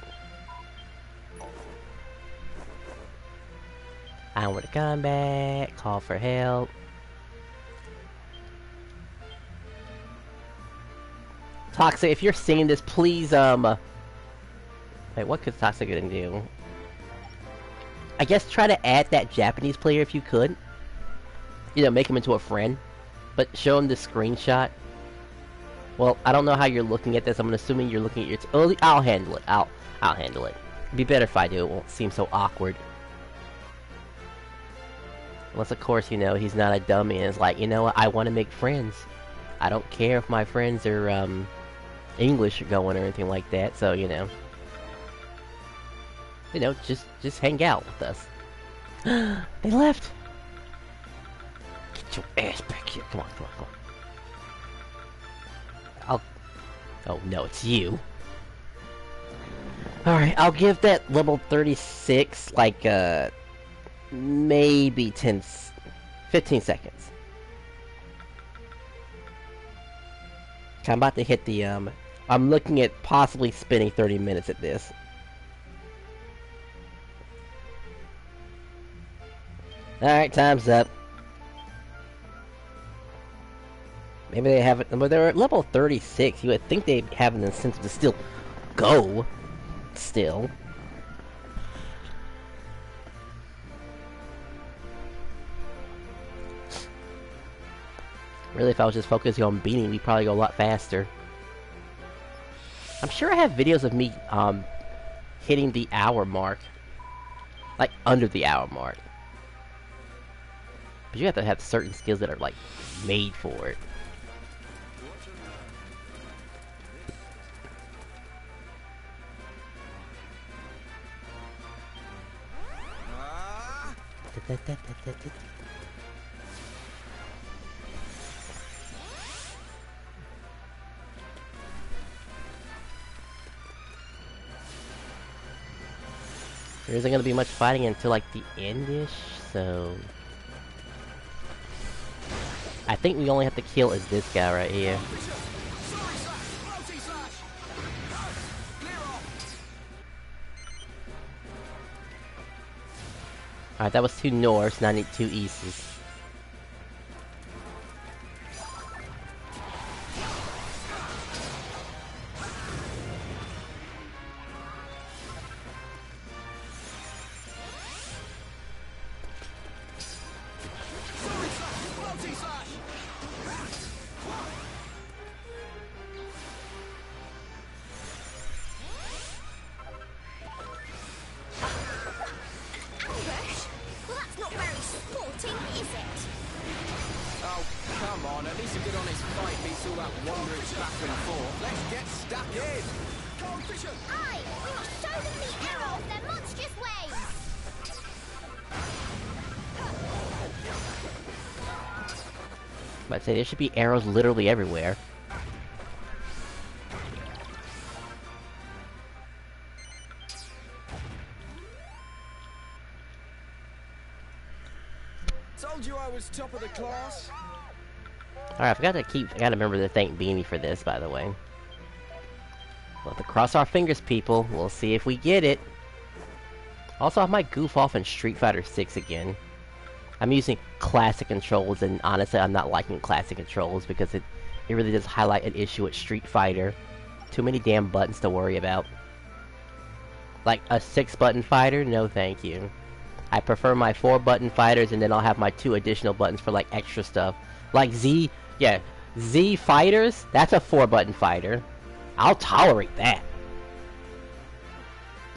Onward to combat, call for help. Toxic, if you're seeing this, please, wait, what could Toxic gonna do? I guess try to add that Japanese player if you could. You know, make him into a friend. But show him the screenshot. Well, I don't know how you're looking at this. I'm assuming you're looking at your... Oh, I'll handle it. I'll handle it. It'd be better if I do. It won't seem so awkward. Unless, of course, you know, he's not a dummy and is like, you know what, I want to make friends. I don't care if my friends are, English going or anything like that, so, you know. You know, just hang out with us. They left! Get your ass back here. Come on, come on, come on. Oh, no, it's you. Alright, I'll give that level 36, like, maybe 15 seconds. I'm about to hit the, I'm looking at possibly spending 30 minutes at this. Alright, time's up. Maybe they haven't, but they're at level 36. You would think they'd have an incentive to still go. Still. Really, if I was just focusing on beating, we'd probably go a lot faster. I'm sure I have videos of me, hitting the hour mark. Like, under the hour mark. But you have to have certain skills that are, like, made for it. There isn't gonna be much fighting until like the end-ish, so I think we only have to kill is this guy right here. Alright, that was 2 norths, now I need 2 easts. I'd say there should be arrows literally everywhere. Told you I was top of the class. Alright, I gotta remember to thank Beanie for this, by the way. We'll have to cross our fingers, people. We'll see if we get it. Also, I might goof off in Street Fighter 6 again. I'm using classic controls, and honestly, I'm not liking classic controls because it really does highlight an issue with Street Fighter. Too many damn buttons to worry about. Like a 6-button fighter? No thank you. I prefer my 4-button fighters, and then I'll have my 2 additional buttons for like extra stuff. Like Z fighters? That's a 4-button fighter. I'll tolerate that.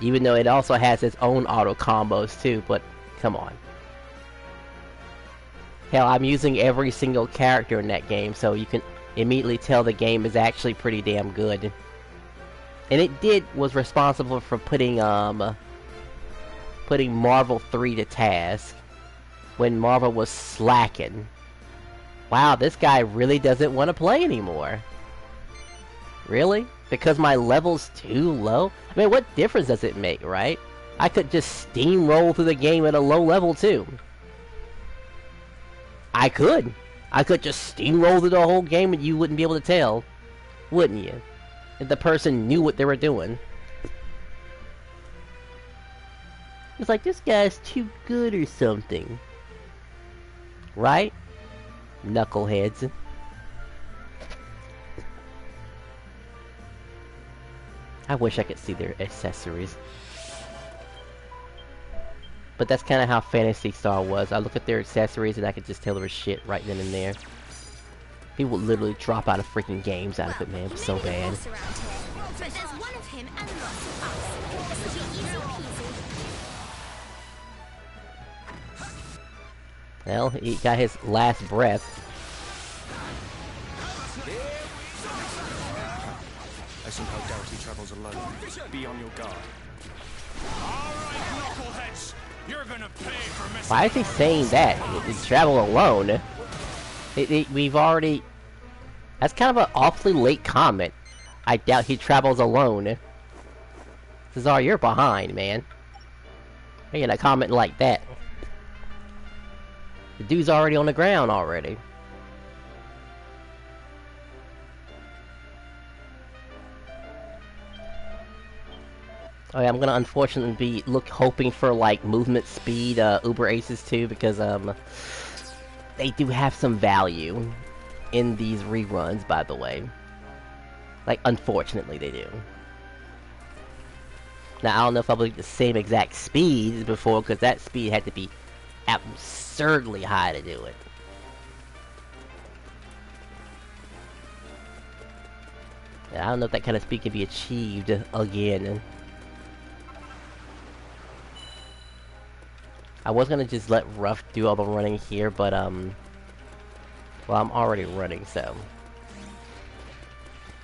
Even though it also has its own auto combos too, but come on. Hell, I'm using every single character in that game, so you can immediately tell the game is actually pretty damn good. And it was responsible for putting Marvel 3 to task when Marvel was slacking. Wow, this guy really doesn't want to play anymore. Really? Because my level's too low? I mean, what difference does it make, right? I could just steamroll through the game at a low level too. I could just steamroll through the whole game and you wouldn't be able to tell, wouldn't you? If the person knew what they were doing. It's like, this guy's too good or something. Right? Knuckleheads. I wish I could see their accessories. But that's kind of how Phantasy Star was. I look at their accessories and I could just tell there was shit right then and there. People literally drop out of freaking games out of it, man. It's so bad. Boss around here, but there's one of him and lots of us. This will be easy peasy. Well, he got his last breath. I see how Doughty travels alone. Be on your guard. Alright, knuckleheads. You're gonna pay for missing. Why is he saying that? He travel alone. We've already... That's kind of an awfully late comment. I doubt he travels alone. Cesar, you're behind, man. Making a comment like that. The dude's already on the ground already. Oh yeah, I'm gonna unfortunately be hoping for like movement speed Uber Aces too, because they do have some value in these reruns, by the way. Like, unfortunately they do. Now I don't know if I'll be the same exact speed as before, because that speed had to be absurdly high to do it. Yeah, I don't know if that kind of speed can be achieved again. I was gonna just let Ruff do all the running here, but well, I'm already running, so.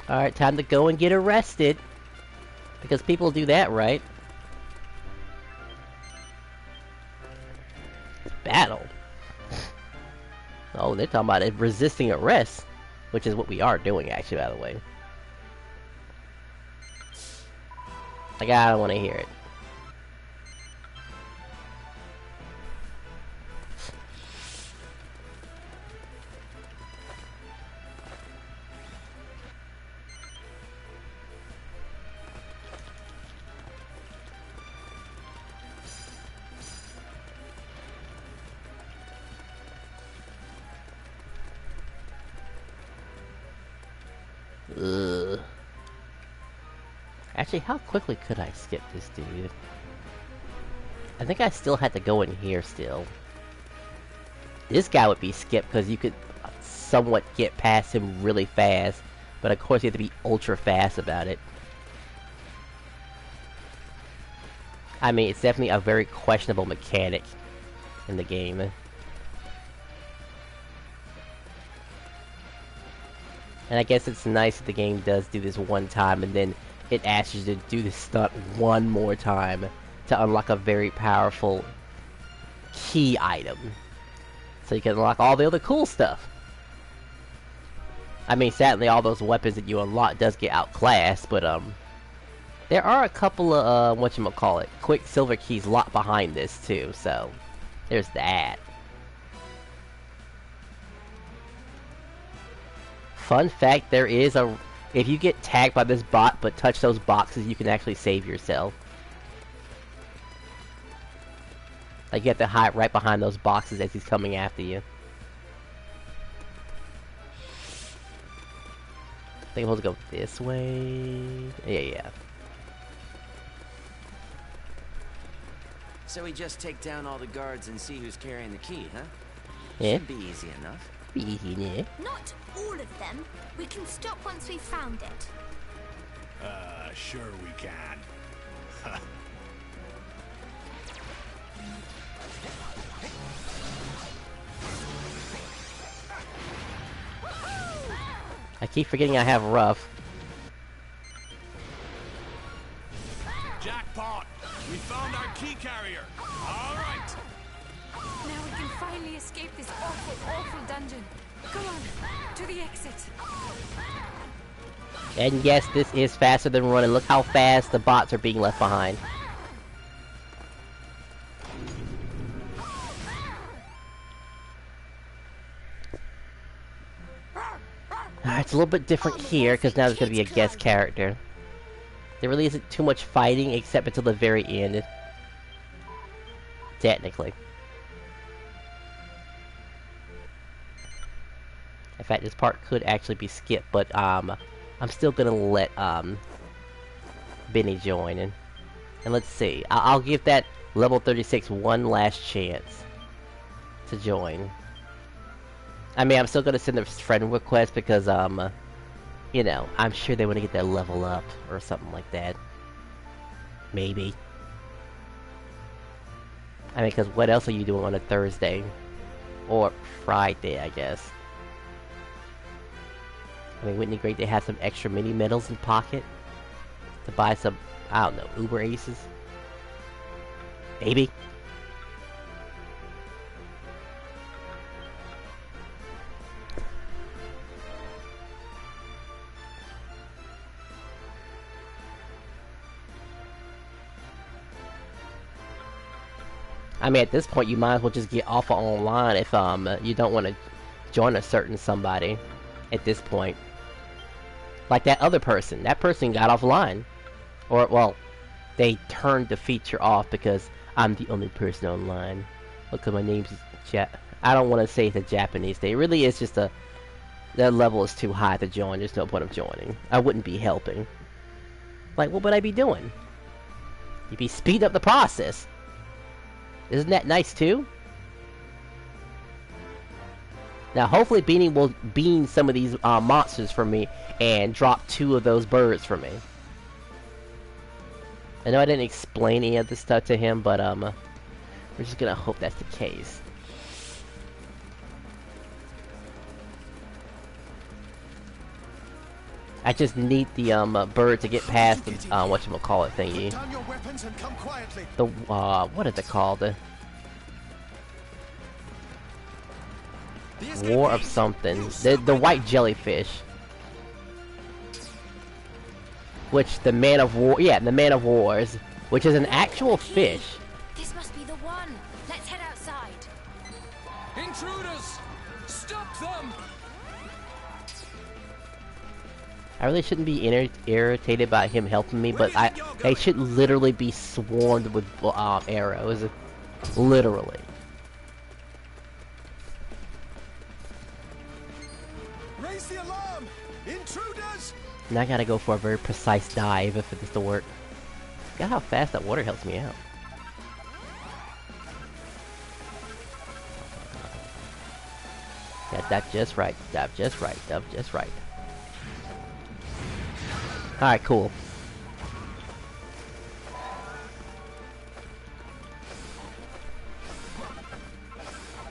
Alright, time to go and get arrested. Because people do that, right? Battle. Oh, they're talking about it resisting arrest. Which is what we are doing, actually, by the way. Like, I don't want to hear it. Ugh. Actually, how quickly could I skip this dude? I think I still had to go in here still. This guy would be skipped because you could somewhat get past him really fast. But of course you have to be ultra fast about it. I mean, it's definitely a very questionable mechanic in the game. And I guess it's nice that the game does do this one time, and then it asks you to do this stunt one more time to unlock a very powerful key item. So you can unlock all the other cool stuff. I mean, sadly, all those weapons that you unlock does get outclassed, but there are a couple of whatchamacallit, quick silver keys locked behind this too. So there's that. Fun fact, there is a... If you get tagged by this bot but touch those boxes, you can actually save yourself. Like, you have to hide right behind those boxes as he's coming after you. I think I'm supposed to go this way... Yeah. So we just take down all the guards and see who's carrying the key, huh? Yeah. Should be easy enough. Easy, yeah. Not all of them. We can stop once we've found it. Sure we can. I keep forgetting I have Ruff. Jackpot! We found our key carrier. All right. Now we can finally escape this awful, awful dungeon. Come on, to the exit. And yes, this is faster than running. Look how fast the bots are being left behind. Alright, it's a little bit different here, because now there's going to be a guest character. There really isn't too much fighting, except until the very end. Technically. In fact, this part could actually be skipped, but I'm still gonna let Benny join in. And let's see, I'll give that level 36 one last chance to join. I mean, I'm still gonna send a friend request because, you know, I'm sure they want to get their level up or something like that. Maybe. I mean, because what else are you doing on a Thursday? Or Friday, I guess. I mean, wouldn't it be great to have some extra mini medals in pocket? To buy some, I don't know, Uber Aces? Maybe? I mean, at this point, you might as well just get off of online if you don't want to join a certain somebody. At this point, like that other person. That person got offline, or well, they turned the feature off because I'm the only person online. Look at my name's I don't want to say it's a Japanese thing. It really is just a. Their level is too high to join. There's no point of joining. I wouldn't be helping. Like, what would I be doing? You'd be speeding up the process. Isn't that nice too? Now hopefully Beanie will bean some of these monsters for me and drop 2 of those birds for me. I know I didn't explain any of this stuff to him, but we're just gonna hope that's the case. I just need the bird to get past the whatchamacallit thingy. Down your weapons and come quietly. The what is it called? The War of something. The white jellyfish. Which the Man of War, yeah, the Man of Wars, which is an actual fish. This must be the one. Let's head outside. Intruders! Stop them! I really shouldn't be irritated by him helping me, but they should literally be swarmed with arrows. Literally. Raise the alarm! Intruders! Now I gotta go for a very precise dive for this to work. Look at how fast that water helps me out. Got that just right. Dive just right. Dive just right. Alright, cool.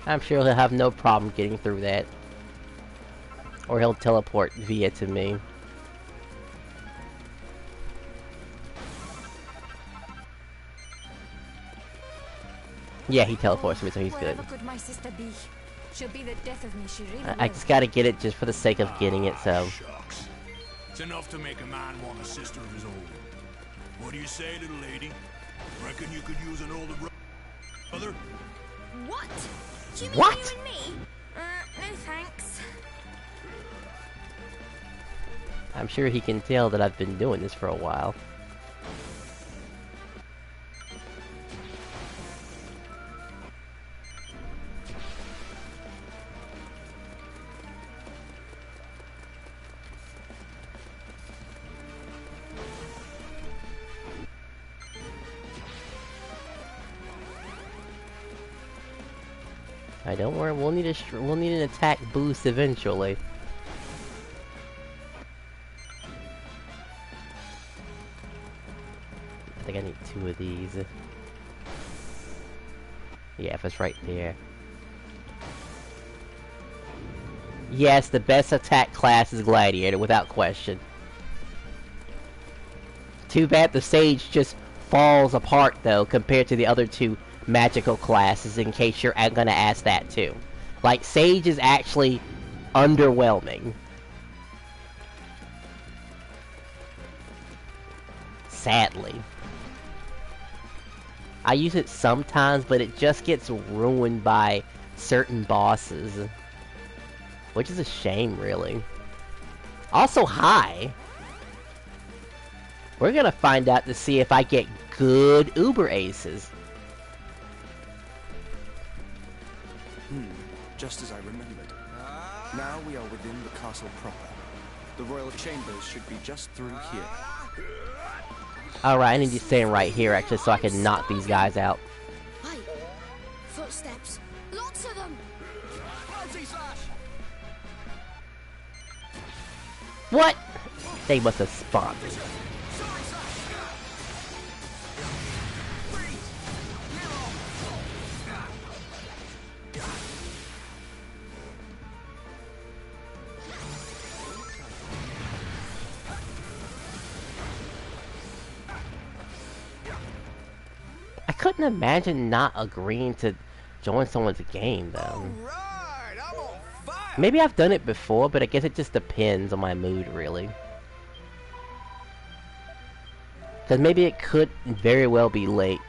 I'm sure he'll have no problem getting through that. Or he'll teleport via to me. Yeah, he teleports me, so he's good. Wherever could my sister be? She'll be the death of me, she really I will. just gotta get it just for the sake of getting it, so... Shucks. It's enough to make a man want a sister of his own. What do you say, little lady? Reckon you could use an older brother? What? Do you mean What? you and me? No thanks. I'm sure he can tell that I've been doing this for a while. Don't worry, we'll need an attack boost eventually. I think I need 2 of these. Yeah, if it's right there. Yes, the best attack class is Gladiator, without question. Too bad the Sage just falls apart, though, compared to the other 2 magical classes, in case you're gonna ask that too. Like, Sage is actually underwhelming. Sadly. I use it sometimes, but it just gets ruined by certain bosses. Which is a shame, really. Also high. We're gonna find out to see if I get good Uber Aces. Just as I remembered. Now we are within the castle proper. The royal chambers should be just through here. Alright, I need you staying right here, actually, so I can knock these guys out. Hey, footsteps. Lots of them. Anti-slash! What? They must have spawned me. I couldn't imagine not agreeing to join someone's game, though. Alright, I'm on fire! Maybe I've done it before, but I guess it just depends on my mood, really. Because maybe it could very well be late,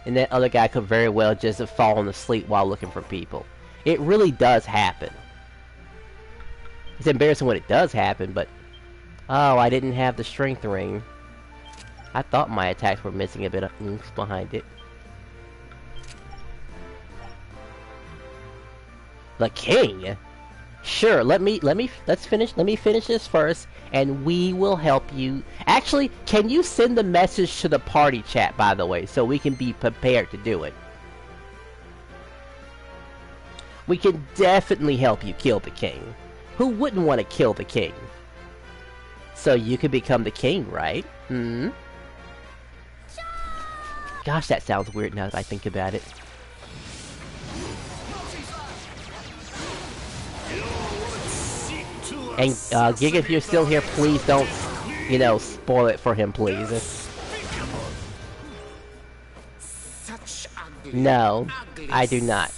and that other guy could very well just have fallen asleep while looking for people. It really does happen. It's embarrassing when it does happen, but... Oh, I didn't have the strength ring. I thought my attacks were missing a bit of oomph behind it. The king? Sure, let me finish this first, and we will help you. Actually, can you send the message to the party chat, by the way, so we can be prepared to do it? We can definitely help you kill the king. Who wouldn't want to kill the king? So you can become the king, right? Hmm? Gosh, that sounds weird now that I think about it. And, Giga, if you're still here, please don't, you know, spoil it for him, please. No, I do not.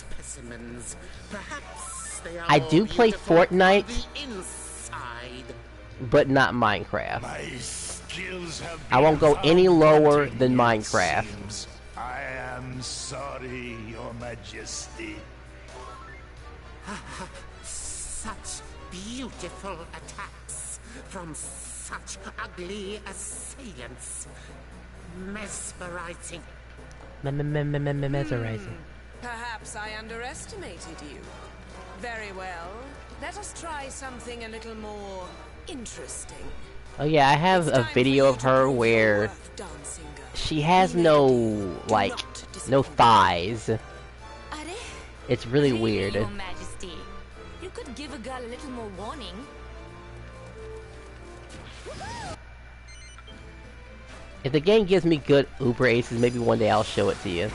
I do play Fortnite, but not Minecraft. I won't go any lower than Minecraft. I am sorry, Your Majesty. Such beautiful attacks from such ugly assailants. Mesmerizing. Mesmerizing. Perhaps I underestimated you. Very well. Let us try something a little more interesting. Oh yeah, I have a video of her where she has no, like, no thighs. It's really weird. Your Majesty, you could give a girl a little more warning. If the game gives me good Uber Aces, maybe one day I'll show it to you.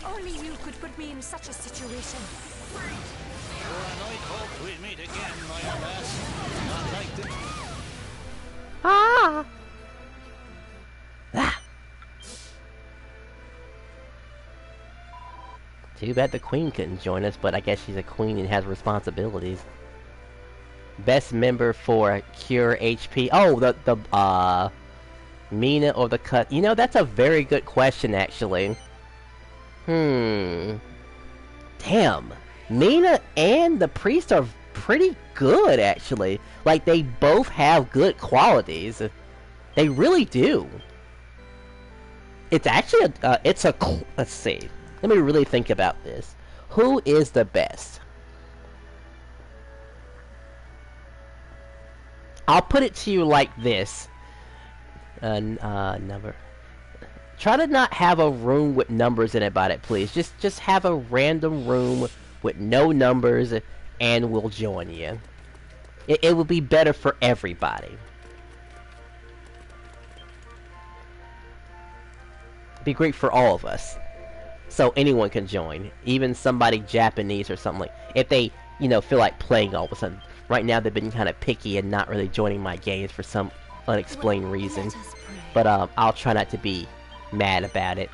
Only you could put me in such a situation. Hope we meet again, my lass. Not like this. Ah! Ah! Too bad the queen couldn't join us, but I guess she's a queen and has responsibilities. Best member for Cure HP. Oh, the Mina or the Cut. You know, that's a very good question, actually. Damn. Mina and the priest are pretty good, actually. Like, they both have good qualities. They really do. It's actually let's see. Let me really think about this. Who is the best? I'll put it to you like this. Number. Try to not have a room with numbers in it about it, please. Just have a random room with no numbers, and we'll join you. It will be better for everybody. Be great for all of us. So anyone can join, even somebody Japanese or something like. If they, you know, feel like playing all of a sudden. Right now they've been kind of picky and not really joining my games for some unexplained reason. But I'll try not to be mad about it.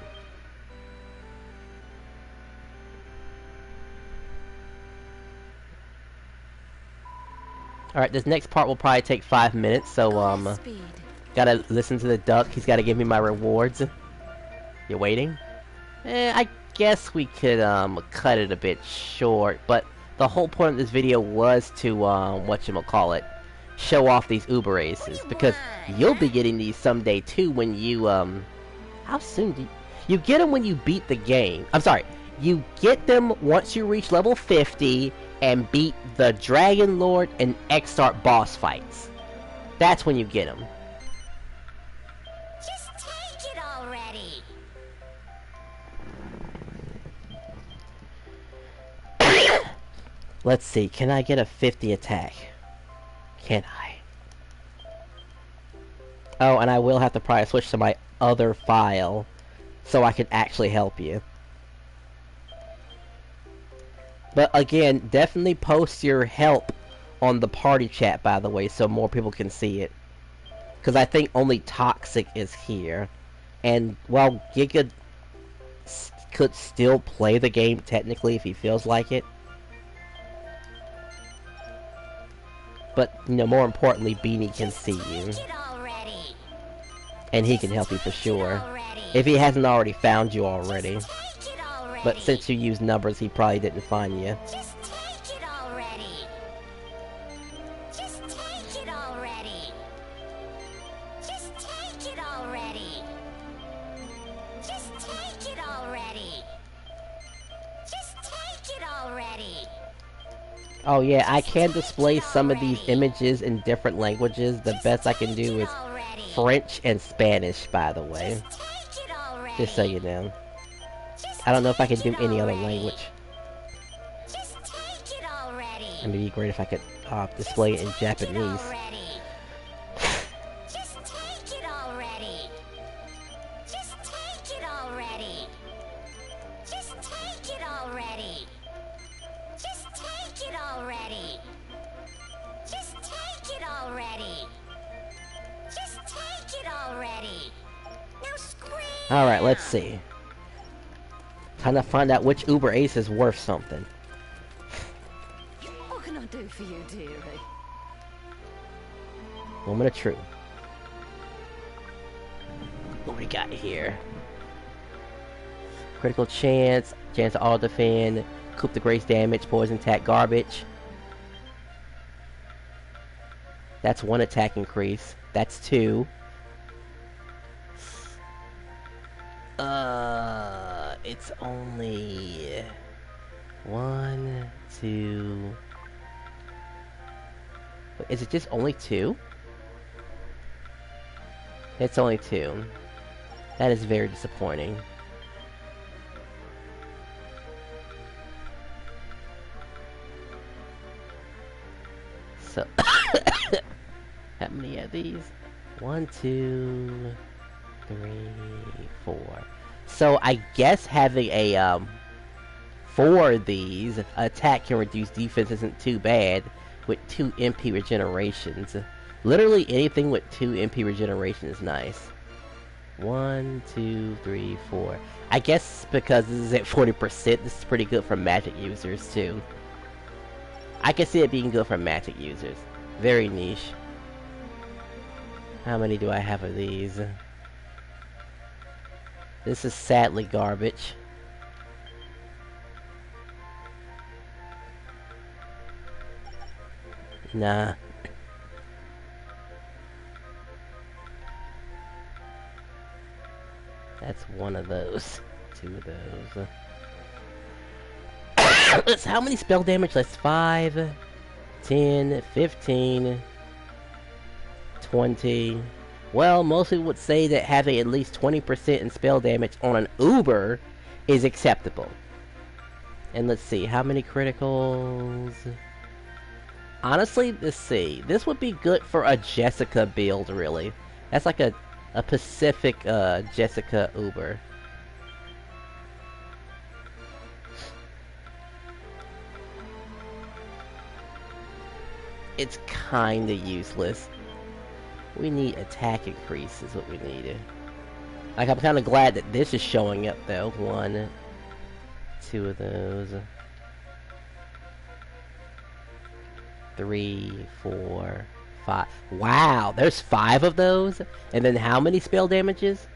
Alright, this next part will probably take 5 minutes, so gotta listen to the duck. He's gotta give me my rewards. You waiting? I guess we could cut it a bit short, but the whole point of this video was to whatchamacallit, show off these Uber Aces, because you'll be getting these someday too when you how soon do you get them? When you beat the game. I'm sorry, you get them once you reach level 50 and beat the Dragon Lord and Exarch boss fights. That's when you get them. Just take it already. Let's see, can I get a 50 attack? Can I? Oh, and I will have to probably switch to my other file so I can actually help you. But again, definitely post your help on the party chat, by the way, so more people can see it. Because I think only Toxic is here. And, well, Giga could still play the game, technically, if he feels like it. But, you know, more importantly, Beanie can see you. And he can help you for sure. If he hasn't already found you already. But since you use numbers, he probably didn't find you. Just take it already. Just take it already. Just take it already. Just take it already. Just take it already. Oh yeah, I can display some of these images in different languages. The best I can do is French and Spanish, by the way. Just so you know. I don't know if I can do any other language. I mean, it'd be great if I could display it in Japanese. Just take it already. Just take it already. Just take it already. Just take it already. Just take it already. Just take it already. Now scream. Alright, let's see. Time to find out which Uber Ace is worth something. What can I do for you, dearie? Woman of Truth. What we got here? Critical chance, chance to auto defend, coup de grace damage, poison attack, garbage. That's 1 attack increase. That's 2. It's only 1, 2. Is it just only 2? It's only 2. That is very disappointing. So, how many of these? 1, 2, 3, 4. So I guess having a 4 of these, attack can reduce defense isn't too bad with 2 MP regenerations. Literally anything with 2 MP regeneration is nice. 1, 2, 3, 4. I guess because this is at 40%, this is pretty good for magic users too. I can see it being good for magic users. Very niche. How many do I have of these? This is sadly garbage. Nah. That's 1 of those. 2 of those. Let's, how many spell damage? That's 5, 10, 15, 20. Well, most people would say that having at least 20% in spell damage on an Uber is acceptable. And let's see, how many criticals? Honestly, let's see. This would be good for a Jessica build, really. That's like a Pacific Jessica Uber. It's kinda useless. We need attack increase is what we needed. Like, I'm kinda glad that this is showing up though. 1, 2 of those. 3, 4, 5. Wow, there's 5 of those? And then how many spell damages?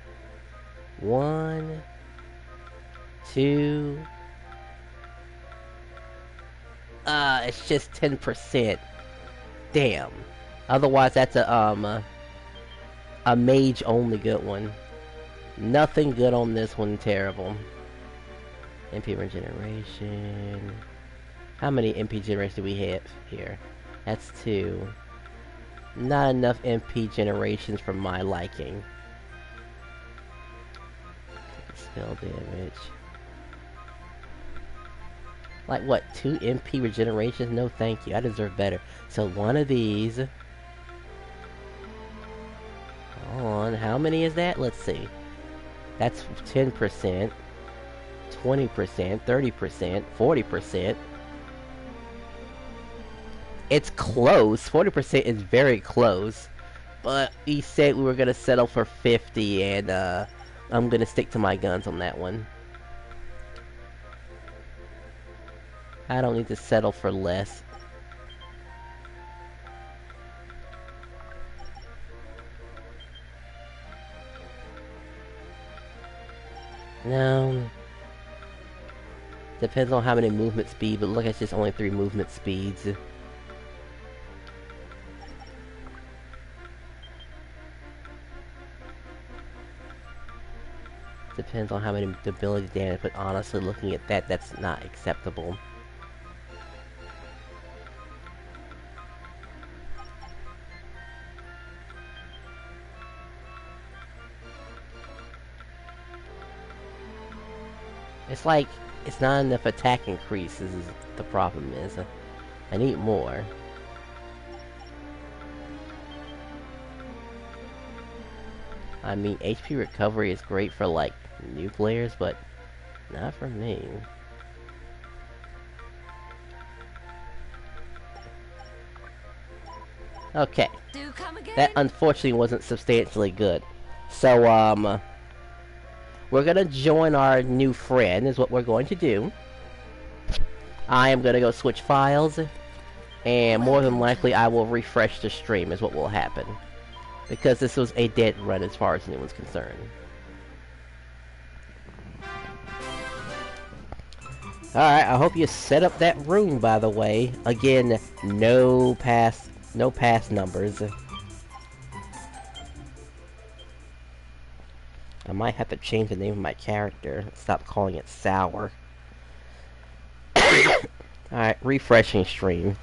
1, 2. It's just 10%. Damn. Otherwise, that's a mage only good one. Nothing good on this one. Terrible. MP regeneration. How many MP generation do we have here? That's 2. Not enough MP generations for my liking. Spell damage. Like what, 2 MP regenerations? No thank you, I deserve better. So one of these. On, how many is that? Let's see. That's 10%, 20%, 30%, 40%. It's close. 40% is very close. But we said we were gonna settle for 50, and I'm gonna stick to my guns on that one. I don't need to settle for less. No. Depends on how many movement speed, but look, it's just only 3 movement speeds. Depends on how many ability damage, but honestly, looking at that, that's not acceptable. It's like, it's not enough attack increases is the problem is. I need more. I mean, HP recovery is great for, like, new players, but not for me. Okay. Do come again? That unfortunately wasn't substantially good. So, we're gonna join our new friend, is what we're going to do. I am gonna go switch files, and more than likely I will refresh the stream, is what will happen. Because this was a dead run as far as anyone's concerned. Alright, I hope you set up that room, by the way. Again, no pass numbers. I might have to change the name of my character. Stop calling it Sour. Alright, refreshing stream.